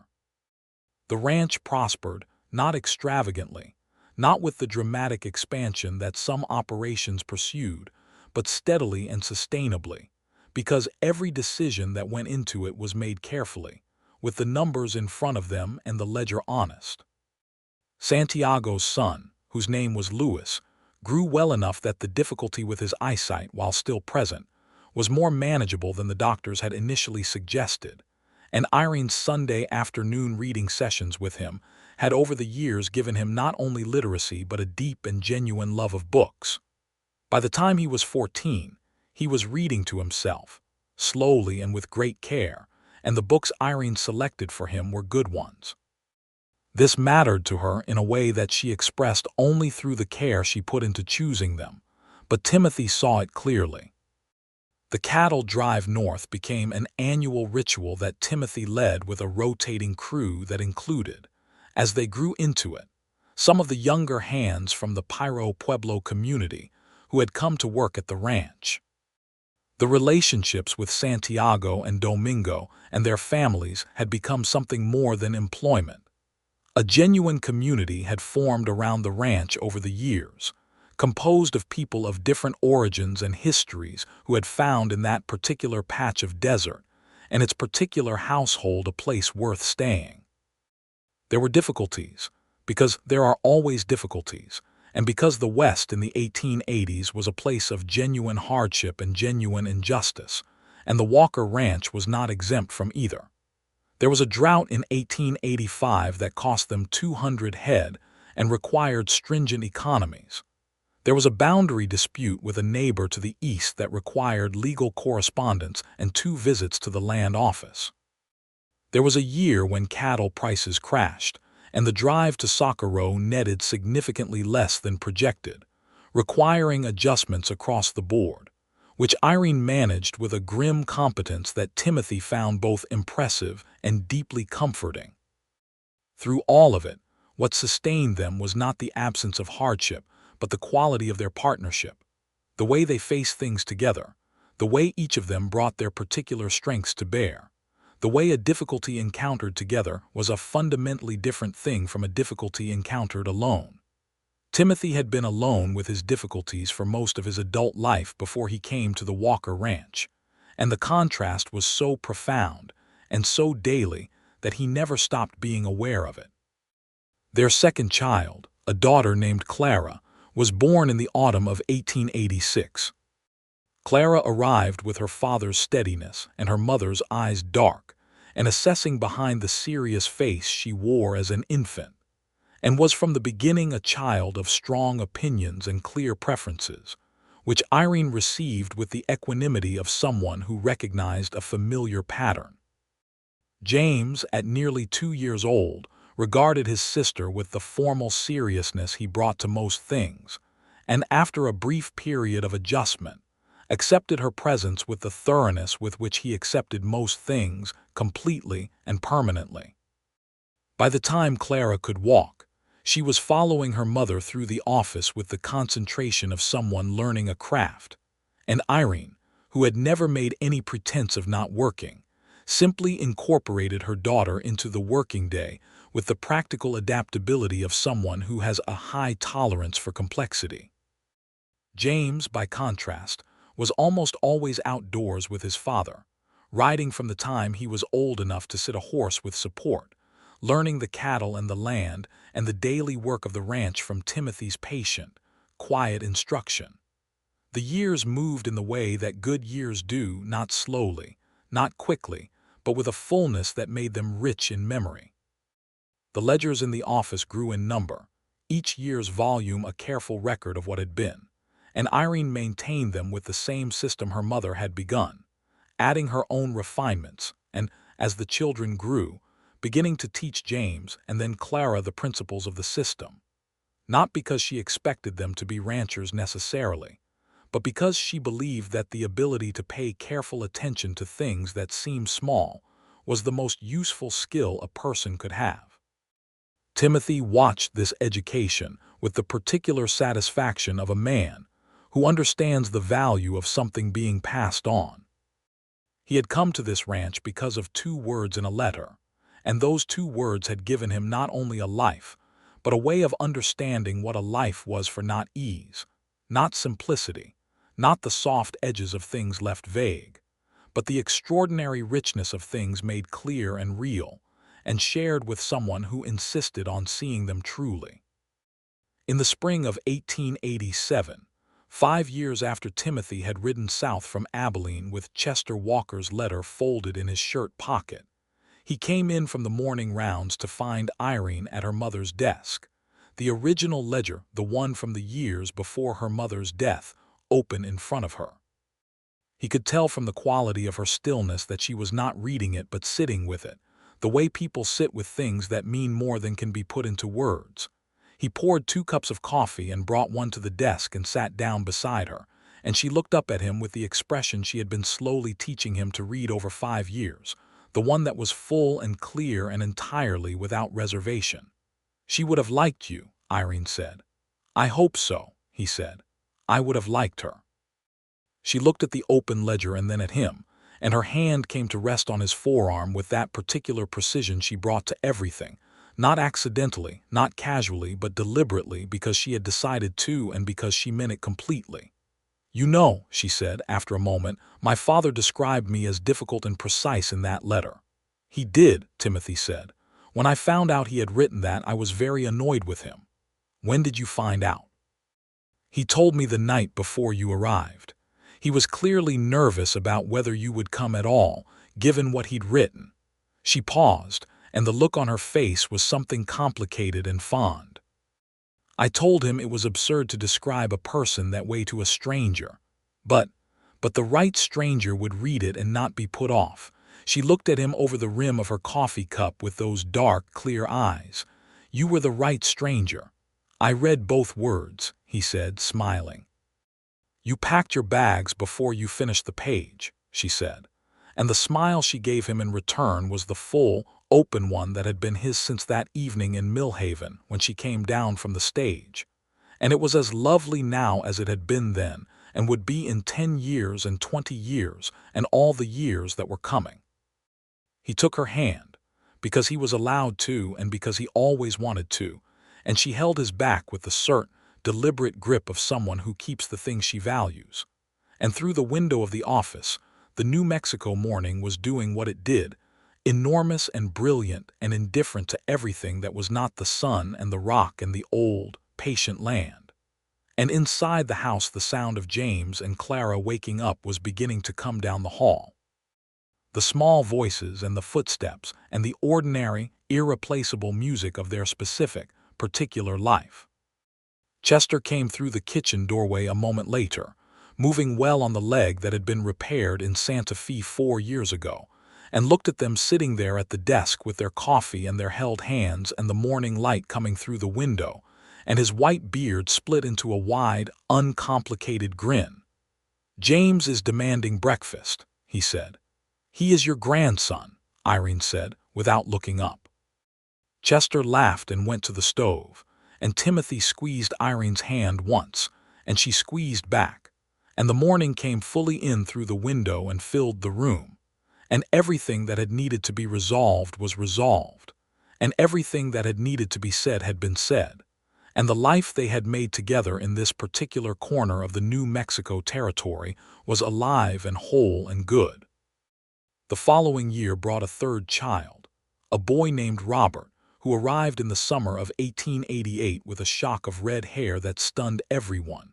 The ranch prospered, not extravagantly, not with the dramatic expansion that some operations pursued, but steadily and sustainably, because every decision that went into it was made carefully, with the numbers in front of them and the ledger honest. Santiago's son, whose name was Louis, grew well enough that the difficulty with his eyesight, while still present, was more manageable than the doctors had initially suggested, and Irene's Sunday afternoon reading sessions with him had over the years given him not only literacy but a deep and genuine love of books. By the time he was 14, he was reading to himself, slowly and with great care, and the books Irene selected for him were good ones. This mattered to her in a way that she expressed only through the care she put into choosing them, but Timothy saw it clearly. The cattle drive north became an annual ritual that Timothy led with a rotating crew that included, as they grew into it, some of the younger hands from the Pyro Pueblo community who had come to work at the ranch. The relationships with Santiago and Domingo and their families had become something more than employment. A genuine community had formed around the ranch over the years, composed of people of different origins and histories who had found in that particular patch of desert and its particular household a place worth staying. There were difficulties, because there are always difficulties, and because the West in the 1880s was a place of genuine hardship and genuine injustice, and the Walker Ranch was not exempt from either. There was a drought in 1885 that cost them 200 head and required stringent economies. There was a boundary dispute with a neighbor to the east that required legal correspondence and 2 visits to the land office. There was a year when cattle prices crashed, and the drive to Socorro netted significantly less than projected, requiring adjustments across the board, which Irene managed with a grim competence that Timothy found both impressive and deeply comforting. Through all of it, what sustained them was not the absence of hardship, but the quality of their partnership, the way they faced things together, the way each of them brought their particular strengths to bear. The way a difficulty encountered together was a fundamentally different thing from a difficulty encountered alone. Timothy had been alone with his difficulties for most of his adult life before he came to the Walker Ranch, and the contrast was so profound and so daily that he never stopped being aware of it. Their second child, a daughter named Clara, was born in the autumn of 1886. Clara arrived with her father's steadiness and her mother's eyes dark, and assessing behind the serious face she wore as an infant, and was from the beginning a child of strong opinions and clear preferences, which Irene received with the equanimity of someone who recognized a familiar pattern. James, at nearly 2 years old, regarded his sister with the formal seriousness he brought to most things, and after a brief period of adjustment, accepted her presence with the thoroughness with which he accepted most things, completely and permanently. By the time Clara could walk, she was following her mother through the office with the concentration of someone learning a craft, and Irene, who had never made any pretense of not working, simply incorporated her daughter into the working day with the practical adaptability of someone who has a high tolerance for complexity. James, by contrast, was almost always outdoors with his father, riding from the time he was old enough to sit a horse with support, learning the cattle and the land and the daily work of the ranch from Timothy's patient, quiet instruction. The years moved in the way that good years do, not slowly, not quickly, but with a fullness that made them rich in memory. The ledgers in the office grew in number, each year's volume a careful record of what had been, and Irene maintained them with the same system her mother had begun, adding her own refinements and, as the children grew, beginning to teach James and then Clara the principles of the system, not because she expected them to be ranchers necessarily, but because she believed that the ability to pay careful attention to things that seem small was the most useful skill a person could have. Timothy watched this education with the particular satisfaction of a man who understands the value of something being passed on. He had come to this ranch because of 2 words in a letter, and those 2 words had given him not only a life, but a way of understanding what a life was for not ease, not simplicity, not the soft edges of things left vague, but the extraordinary richness of things made clear and real, and shared with someone who insisted on seeing them truly. In the spring of 1887, 5 years after Timothy had ridden south from Abilene with Chester Walker's letter folded in his shirt pocket, he came in from the morning rounds to find Irene at her mother's desk, the original ledger, the one from the years before her mother's death, open in front of her. He could tell from the quality of her stillness that she was not reading it but sitting with it, the way people sit with things that mean more than can be put into words. He poured 2 cups of coffee and brought one to the desk and sat down beside her, and she looked up at him with the expression she had been slowly teaching him to read over 5 years, the one that was full and clear and entirely without reservation. "She would have liked you," Irene said. "I hope so," he said. "I would have liked her." She looked at the open ledger and then at him, and her hand came to rest on his forearm with that particular precision she brought to everything, not accidentally, not casually, but deliberately, because she had decided to and because she meant it completely. "You know," she said after a moment, "my father described me as difficult and precise in that letter." "He did," Timothy said. "When I found out he had written that, I was very annoyed with him." "When did you find out?" "He told me the night before you arrived. He was clearly nervous about whether you would come at all, given what he'd written." She paused, and the look on her face was something complicated and fond. "I told him it was absurd to describe a person that way to a stranger. But the right stranger would read it and not be put off." She looked at him over the rim of her coffee cup with those dark, clear eyes. "You were the right stranger. I read both words," he said, smiling. "You packed your bags before you finished the page," she said, and the smile she gave him in return was the full, open one that had been his since that evening in Millhaven when she came down from the stage. And it was as lovely now as it had been then, and would be in 10 years and 20 years and all the years that were coming. He took her hand, because he was allowed to and because he always wanted to, and she held his back with the certain, deliberate grip of someone who keeps the things she values. And through the window of the office, the New Mexico morning was doing what it did, enormous and brilliant and indifferent to everything that was not the sun and the rock and the old, patient land. And inside the house the sound of James and Clara waking up was beginning to come down the hall. The small voices and the footsteps and the ordinary, irreplaceable music of their specific, particular life. Chester came through the kitchen doorway a moment later, moving well on the leg that had been repaired in Santa Fe 4 years ago, and looked at them sitting there at the desk with their coffee and their held hands and the morning light coming through the window, and his white beard split into a wide, uncomplicated grin. "James is demanding breakfast," he said. "He is your grandson," Irene said, without looking up. Chester laughed and went to the stove, and Timothy squeezed Irene's hand once, and she squeezed back, and the morning came fully in through the window and filled the room, and everything that had needed to be resolved was resolved, and everything that had needed to be said had been said, and the life they had made together in this particular corner of the New Mexico territory was alive and whole and good. The following year brought a 3rd child, a boy named Robert, who arrived in the summer of 1888 with a shock of red hair that stunned everyone,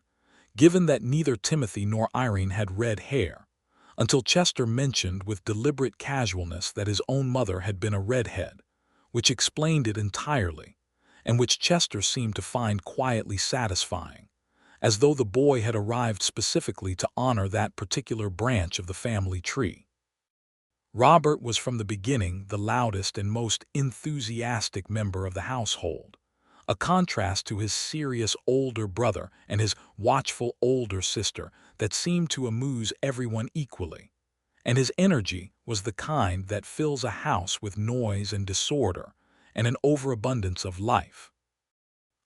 given that neither Timothy nor Irene had red hair, until Chester mentioned with deliberate casualness that his own mother had been a redhead, which explained it entirely, and which Chester seemed to find quietly satisfying, as though the boy had arrived specifically to honor that particular branch of the family tree. Robert was from the beginning the loudest and most enthusiastic member of the household, a contrast to his serious older brother and his watchful older sister that seemed to amuse everyone equally. And his energy was the kind that fills a house with noise and disorder and an overabundance of life.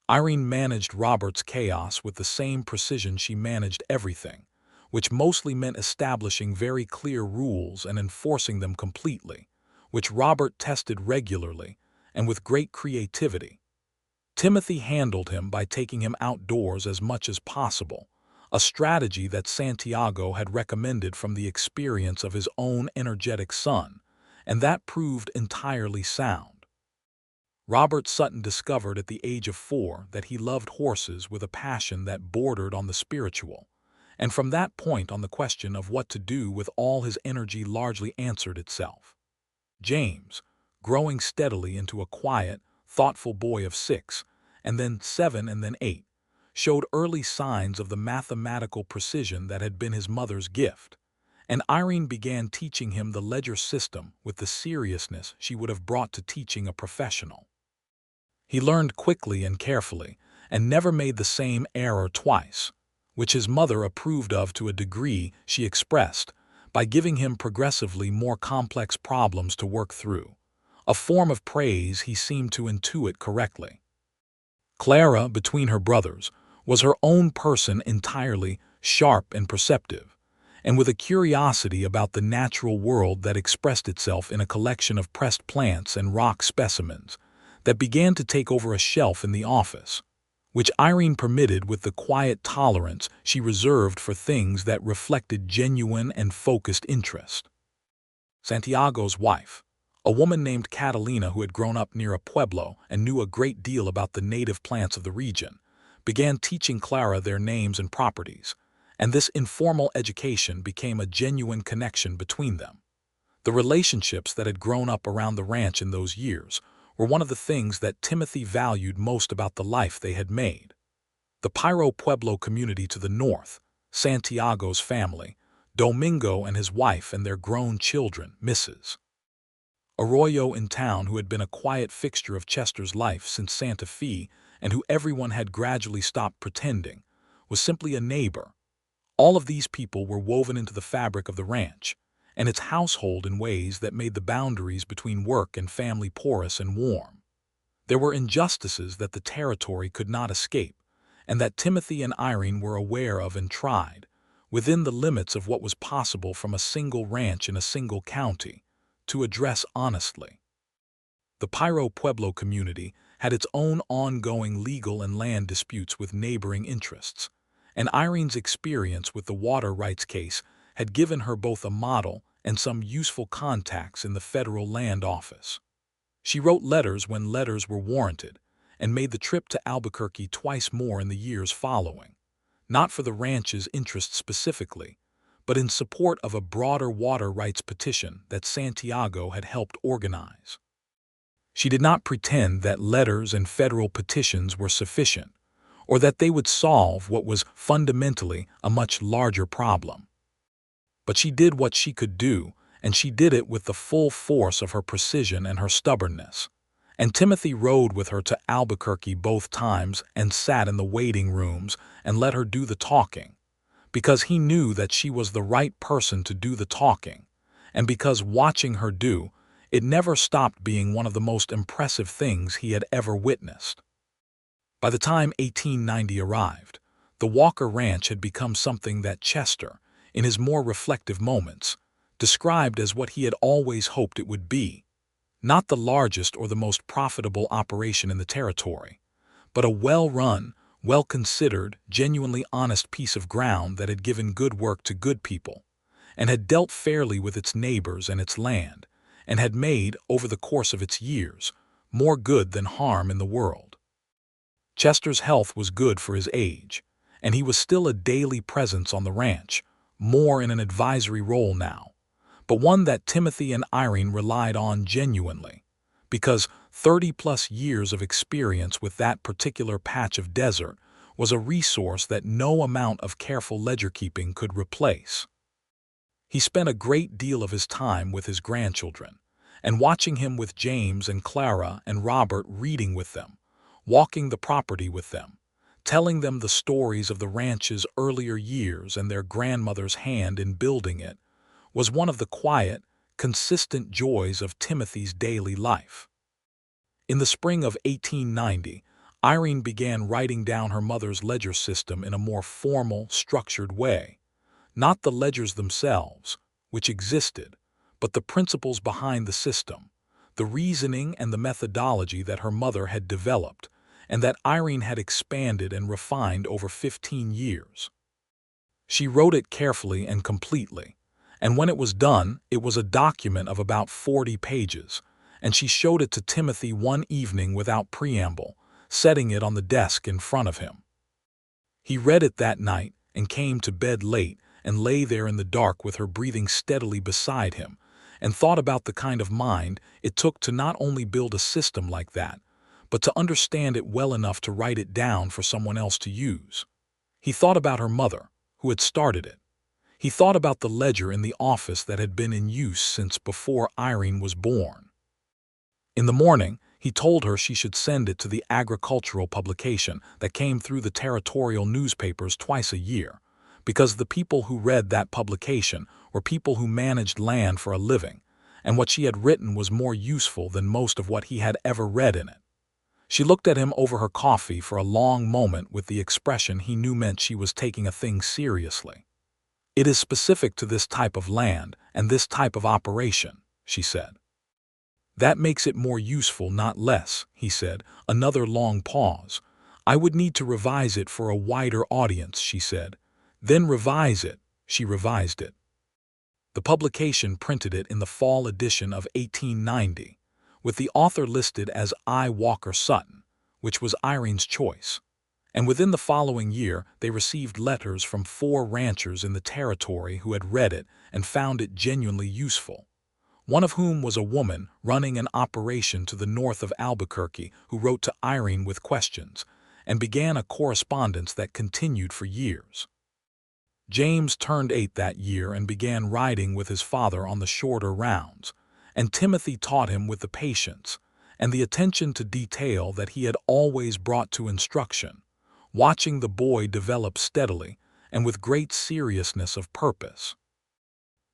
Irene managed Robert's chaos with the same precision she managed everything, which mostly meant establishing very clear rules and enforcing them completely, which Robert tested regularly and with great creativity. Timothy handled him by taking him outdoors as much as possible, a strategy that Santiago had recommended from the experience of his own energetic son, and that proved entirely sound. Robert Sutton discovered at the age of 4 that he loved horses with a passion that bordered on the spiritual, and from that point on the question of what to do with all his energy largely answered itself. James, growing steadily into a quiet, thoughtful boy of 6, and then 7 and then 8, showed early signs of the mathematical precision that had been his mother's gift, and Irene began teaching him the ledger system with the seriousness she would have brought to teaching a professional. He learned quickly and carefully, and never made the same error twice, which his mother approved of to a degree she expressed by giving him progressively more complex problems to work through, a form of praise he seemed to intuit correctly. Clara, between her brothers, was her own person entirely, sharp and perceptive, and with a curiosity about the natural world that expressed itself in a collection of pressed plants and rock specimens that began to take over a shelf in the office, which Irene permitted with the quiet tolerance she reserved for things that reflected genuine and focused interest. Santiago's wife, a woman named Catalina who had grown up near a pueblo and knew a great deal about the native plants of the region, began teaching Clara their names and properties, and this informal education became a genuine connection between them. The relationships that had grown up around the ranch in those years were one of the things that Timothy valued most about the life they had made. The Pyro Pueblo community to the north, Santiago's family, Domingo and his wife and their grown children, Mrs. Arroyo in town, who had been a quiet fixture of Chester's life since Santa Fe and who everyone had gradually stopped pretending, was simply a neighbor. All of these people were woven into the fabric of the ranch and its household in ways that made the boundaries between work and family porous and warm. There were injustices that the territory could not escape, and that Timothy and Irene were aware of and tried, within the limits of what was possible from a single ranch in a single county, to address honestly. The Pyro Pueblo community had its own ongoing legal and land disputes with neighboring interests, and Irene's experience with the water rights case had given her both a model and some useful contacts in the federal land office. She wrote letters when letters were warranted, and made the trip to Albuquerque twice more in the years following, not for the ranch's interest specifically, but in support of a broader water rights petition that Santiago had helped organize. She did not pretend that letters and federal petitions were sufficient, or that they would solve what was fundamentally a much larger problem. But she did what she could do, and she did it with the full force of her precision and her stubbornness. And Timothy rode with her to Albuquerque both times and sat in the waiting rooms and let her do the talking, because he knew that she was the right person to do the talking, and because watching her do, it never stopped being one of the most impressive things he had ever witnessed. By the time 1890 arrived, the Walker Ranch had become something that Chester, in his more reflective moments, described as what he had always hoped it would be, not the largest or the most profitable operation in the territory, but a well-run, well-considered, genuinely honest piece of ground that had given good work to good people, and had dealt fairly with its neighbors and its land, and had made, over the course of its years, more good than harm in the world. Chester's health was good for his age, and he was still a daily presence on the ranch, more in an advisory role now, but one that Timothy and Irene relied on genuinely, because 30-plus years of experience with that particular patch of desert was a resource that no amount of careful ledger-keeping could replace. He spent a great deal of his time with his grandchildren, and watching him with James and Clara and Robert, reading with them, walking the property with them, telling them the stories of the ranch's earlier years and their grandmother's hand in building it, was one of the quiet, consistent joys of Timothy's daily life. In the spring of 1890, Irene began writing down her mother's ledger system in a more formal, structured way. Not the ledgers themselves, which existed, but the principles behind the system, the reasoning and the methodology that her mother had developed, and that Irene had expanded and refined over 15 years. She wrote it carefully and completely, and when it was done, it was a document of about 40 pages, and she showed it to Timothy one evening without preamble, setting it on the desk in front of him. He read it that night and came to bed late and lay there in the dark with her breathing steadily beside him, and thought about the kind of mind it took to not only build a system like that, but to understand it well enough to write it down for someone else to use. He thought about her mother, who had started it. He thought about the ledger in the office that had been in use since before Irene was born. In the morning, he told her she should send it to the agricultural publication that came through the territorial newspapers twice a year, because the people who read that publication were people who managed land for a living, and what she had written was more useful than most of what he had ever read in it. She looked at him over her coffee for a long moment with the expression he knew meant she was taking a thing seriously. "It is specific to this type of land and this type of operation," she said. "That makes it more useful, not less," he said. Another long pause. "I would need to revise it for a wider audience," she said. "Then revise it." She revised it. The publication printed it in the fall edition of 1890, with the author listed as I. Walker Sutton, which was Irene's choice. And within the following year, they received letters from 4 ranchers in the territory who had read it and found it genuinely useful. One of whom was a woman running an operation to the north of Albuquerque who wrote to Irene with questions, and began a correspondence that continued for years. James turned 8 that year and began riding with his father on the shorter rounds, and Timothy taught him with the patience and the attention to detail that he had always brought to instruction, watching the boy develop steadily and with great seriousness of purpose.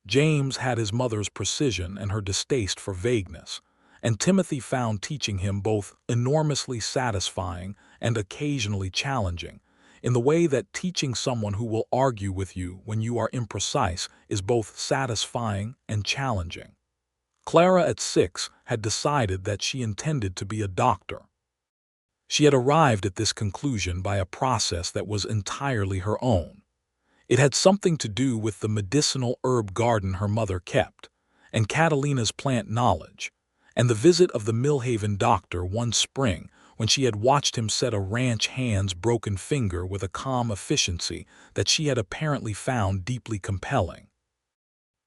James had his mother's precision and her distaste for vagueness, and Timothy found teaching him both enormously satisfying and occasionally challenging, in the way that teaching someone who will argue with you when you are imprecise is both satisfying and challenging. Clara at 6 had decided that she intended to be a doctor. She had arrived at this conclusion by a process that was entirely her own. It had something to do with the medicinal herb garden her mother kept, and Catalina's plant knowledge, and the visit of the Millhaven doctor one spring when she had watched him set a ranch hand's broken finger with a calm efficiency that she had apparently found deeply compelling.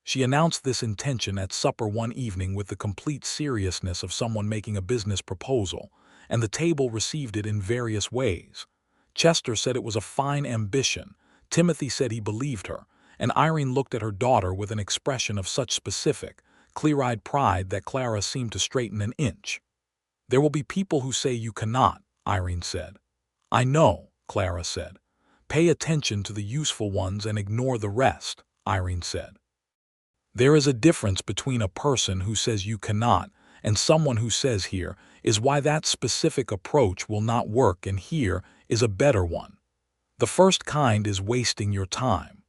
She announced this intention at supper one evening with the complete seriousness of someone making a business proposal, and the table received it in various ways. Chester said it was a fine ambition, Timothy said he believed her, and Irene looked at her daughter with an expression of such specific, clear-eyed pride that Clara seemed to straighten an inch. "There will be people who say you cannot," Irene said. "I know," Clara said. "Pay attention to the useful ones and ignore the rest," Irene said. "There is a difference between a person who says you cannot and someone who says here is why that specific approach will not work and here is a better one. The first kind is wasting your time.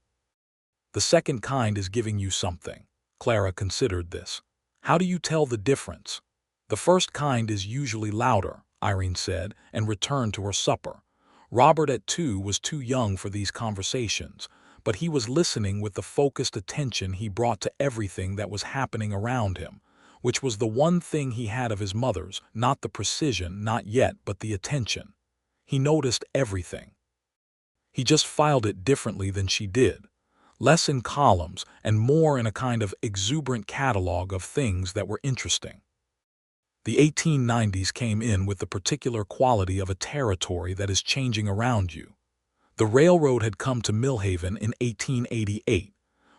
The second kind is giving you something." Clara considered this. "How do you tell the difference?" "The first kind is usually louder," Irene said, and returned to her supper. Robert at 2 was too young for these conversations, but he was listening with the focused attention he brought to everything that was happening around him, which was the one thing he had of his mother's, not the precision, not yet, but the attention. He noticed everything. He just filed it differently than she did, less in columns and more in a kind of exuberant catalog of things that were interesting. The 1890s came in with the particular quality of a territory that is changing around you. The railroad had come to Millhaven in 1888,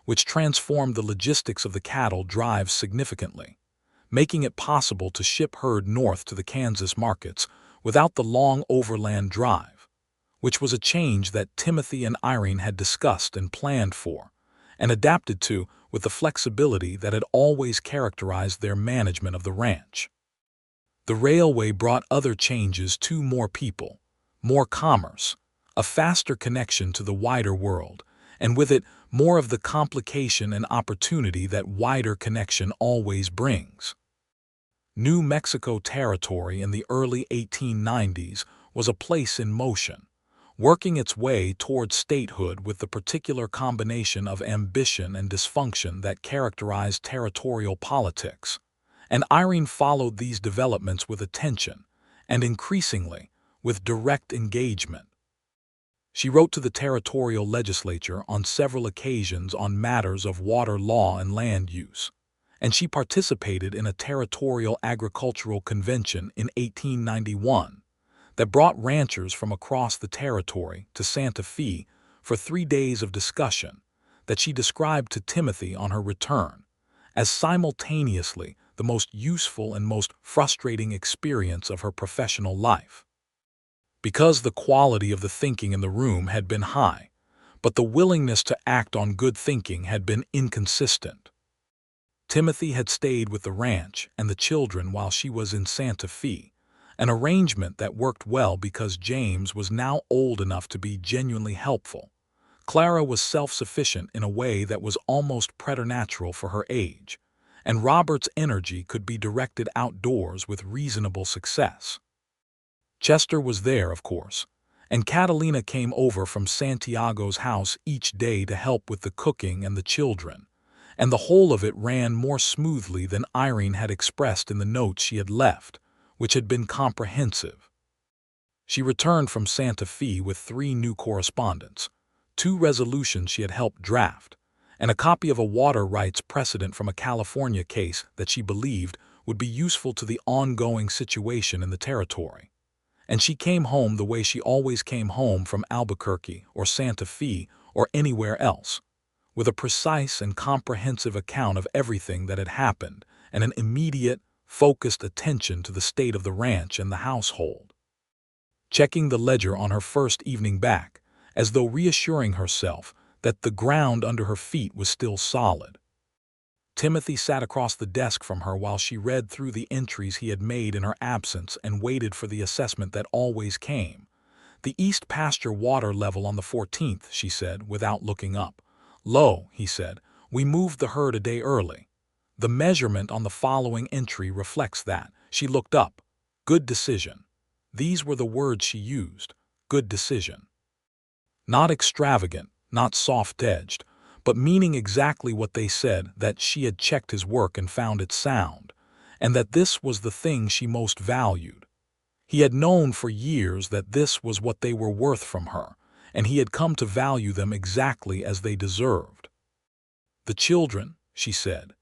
which transformed the logistics of the cattle drives significantly, making it possible to ship herd north to the Kansas markets without the long overland drive, which was a change that Timothy and Irene had discussed and planned for, and adapted to with the flexibility that had always characterized their management of the ranch. The railway brought other changes to more people, more commerce, a faster connection to the wider world, and with it more of the complication and opportunity that wider connection always brings. New Mexico Territory in the early 1890s was a place in motion, working its way toward statehood with the particular combination of ambition and dysfunction that characterized territorial politics. And Irene followed these developments with attention, and increasingly, with direct engagement. She wrote to the territorial legislature on several occasions on matters of water law and land use, and she participated in a territorial agricultural convention in 1891 that brought ranchers from across the territory to Santa Fe for 3 days of discussion that she described to Timothy on her return as simultaneously the most useful and most frustrating experience of her professional life. Because the quality of the thinking in the room had been high, but the willingness to act on good thinking had been inconsistent. Timothy had stayed with the ranch and the children while she was in Santa Fe, an arrangement that worked well because James was now old enough to be genuinely helpful. Clara was self-sufficient in a way that was almost preternatural for her age, and Robert's energy could be directed outdoors with reasonable success. Chester was there, of course, and Catalina came over from Santiago's house each day to help with the cooking and the children, and the whole of it ran more smoothly than Irene had expressed in the notes she had left, which had been comprehensive. She returned from Santa Fe with 3 new correspondents, 2 resolutions she had helped draft, and a copy of a water rights precedent from a California case that she believed would be useful to the ongoing situation in the territory. And she came home the way she always came home from Albuquerque or Santa Fe or anywhere else, with a precise and comprehensive account of everything that had happened and an immediate, focused attention to the state of the ranch and the household. Checking the ledger on her first evening back, as though reassuring herself that the ground under her feet was still solid. Timothy sat across the desk from her while she read through the entries he had made in her absence and waited for the assessment that always came. The east pasture water level on the 14th, she said, without looking up. Low, he said, we moved the herd a day early. The measurement on the following entry reflects that. She looked up. Good decision. These were the words she used. Good decision. Not extravagant, not soft-edged, but meaning exactly what they said, that she had checked his work and found it sound, and that this was the thing she most valued. He had known for years that this was what they were worth from her, and he had come to value them exactly as they deserved. The children, she said.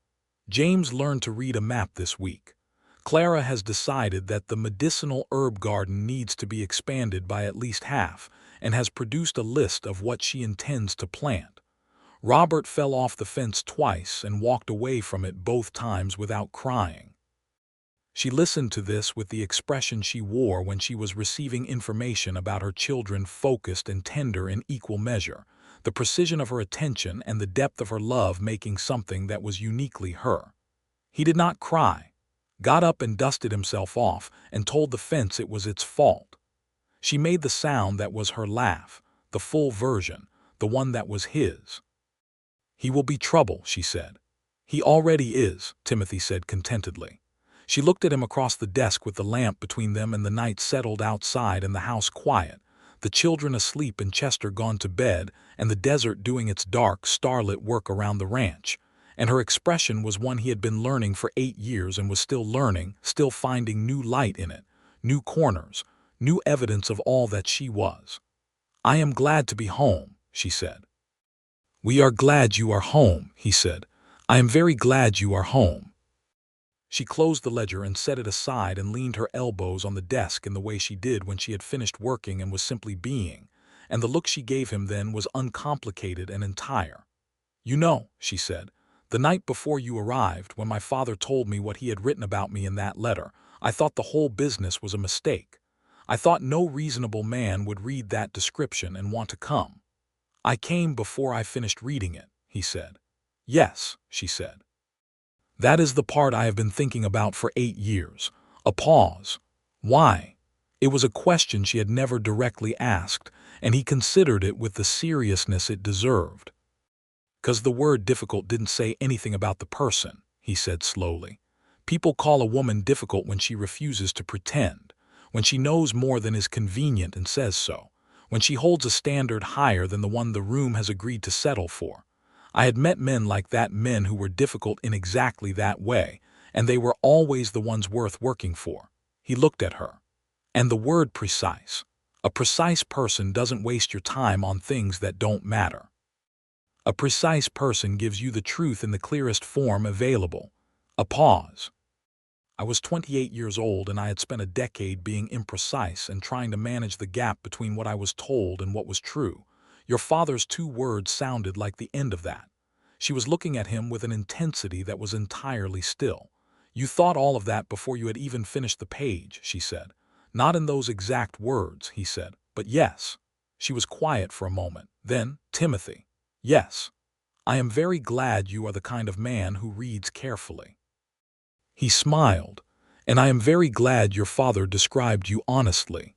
James learned to read a map this week. Clara has decided that the medicinal herb garden needs to be expanded by at least half, and has produced a list of what she intends to plant. Robert fell off the fence twice and walked away from it both times without crying. She listened to this with the expression she wore when she was receiving information about her children, focused and tender in equal measure, the precision of her attention and the depth of her love making something that was uniquely her. He did not cry, got up and dusted himself off and told the fence it was its fault. She made the sound that was her laugh, the full version, the one that was his. He will be trouble, she said. He already is, Timothy said contentedly. She looked at him across the desk with the lamp between them and the night settled outside and the house quiet, the children asleep and Chester gone to bed, and the desert doing its dark, starlit work around the ranch, and her expression was one he had been learning for 8 years and was still learning, still finding new light in it, new corners, new evidence of all that she was. I am glad to be home, she said. We are glad you are home, he said. I am very glad you are home. She closed the ledger and set it aside and leaned her elbows on the desk in the way she did when she had finished working and was simply being, and the look she gave him then was uncomplicated and entire. "You know," she said, "the night before you arrived, when my father told me what he had written about me in that letter, I thought the whole business was a mistake. I thought no reasonable man would read that description and want to come. I came before I finished reading it," he said. "Yes," she said. "That is the part I have been thinking about for 8 years." A pause. Why? It was a question she had never directly asked, and he considered it with the seriousness it deserved. "'Cause the word difficult didn't say anything about the person," he said slowly. "People call a woman difficult when she refuses to pretend, when she knows more than is convenient and says so, when she holds a standard higher than the one the room has agreed to settle for. I had met men like that, men who were difficult in exactly that way, and they were always the ones worth working for." He looked at her. "And the word precise. A precise person doesn't waste your time on things that don't matter. A precise person gives you the truth in the clearest form available." A pause. "I was 28 years old, and I had spent a decade being imprecise and trying to manage the gap between what I was told and what was true. Your father's 2 words sounded like the end of that." She was looking at him with an intensity that was entirely still. "You thought all of that before you had even finished the page," she said. "Not in those exact words," he said, "but yes." She was quiet for a moment. Then, "Timothy, yes, I am very glad you are the kind of man who reads carefully." He smiled. "And I am very glad your father described you honestly."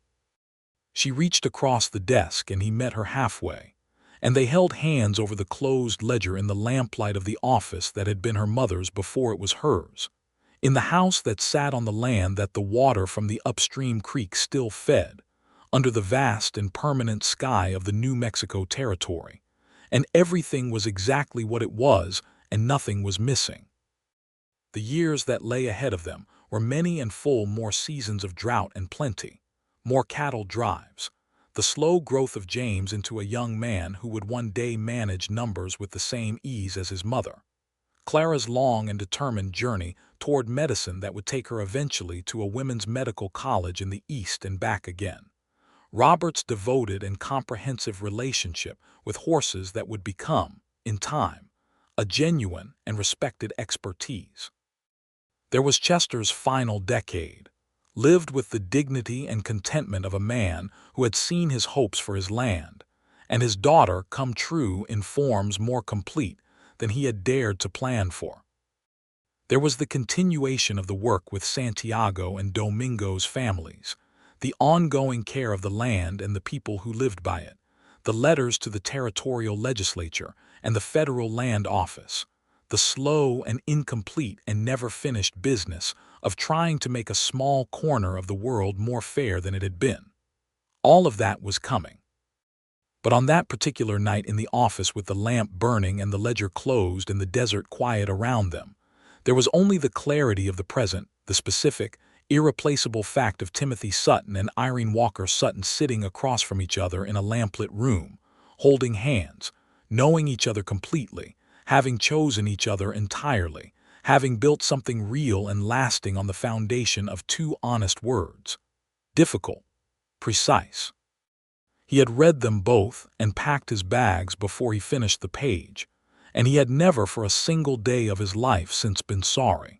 She reached across the desk and he met her halfway, and they held hands over the closed ledger in the lamplight of the office that had been her mother's before it was hers, in the house that sat on the land that the water from the upstream creek still fed, under the vast and permanent sky of the New Mexico territory. And everything was exactly what it was, and nothing was missing. The years that lay ahead of them were many and full, more seasons of drought and plenty, more cattle drives, the slow growth of James into a young man who would one day manage numbers with the same ease as his mother, Clara's long and determined journey toward medicine that would take her eventually to a women's medical college in the East and back again, Robert's devoted and comprehensive relationship with horses that would become, in time, a genuine and respected expertise. There was Chester's final decade, lived with the dignity and contentment of a man who had seen his hopes for his land and his daughter come true in forms more complete than he had dared to plan for. There was the continuation of the work with Santiago and Domingo's families, the ongoing care of the land and the people who lived by it, the letters to the territorial legislature and the federal land office, the slow and incomplete and never finished business of trying to make a small corner of the world more fair than it had been. All of that was coming. But on that particular night in the office, with the lamp burning and the ledger closed and the desert quiet around them, there was only the clarity of the present, the specific, irreplaceable fact of Timothy Sutton and Irene Walker Sutton sitting across from each other in a lamplit room, holding hands, knowing each other completely, having chosen each other entirely, having built something real and lasting on the foundation of 2 honest words: difficult, precise. He had read them both and packed his bags before he finished the page, and he had never for a single day of his life since been sorry.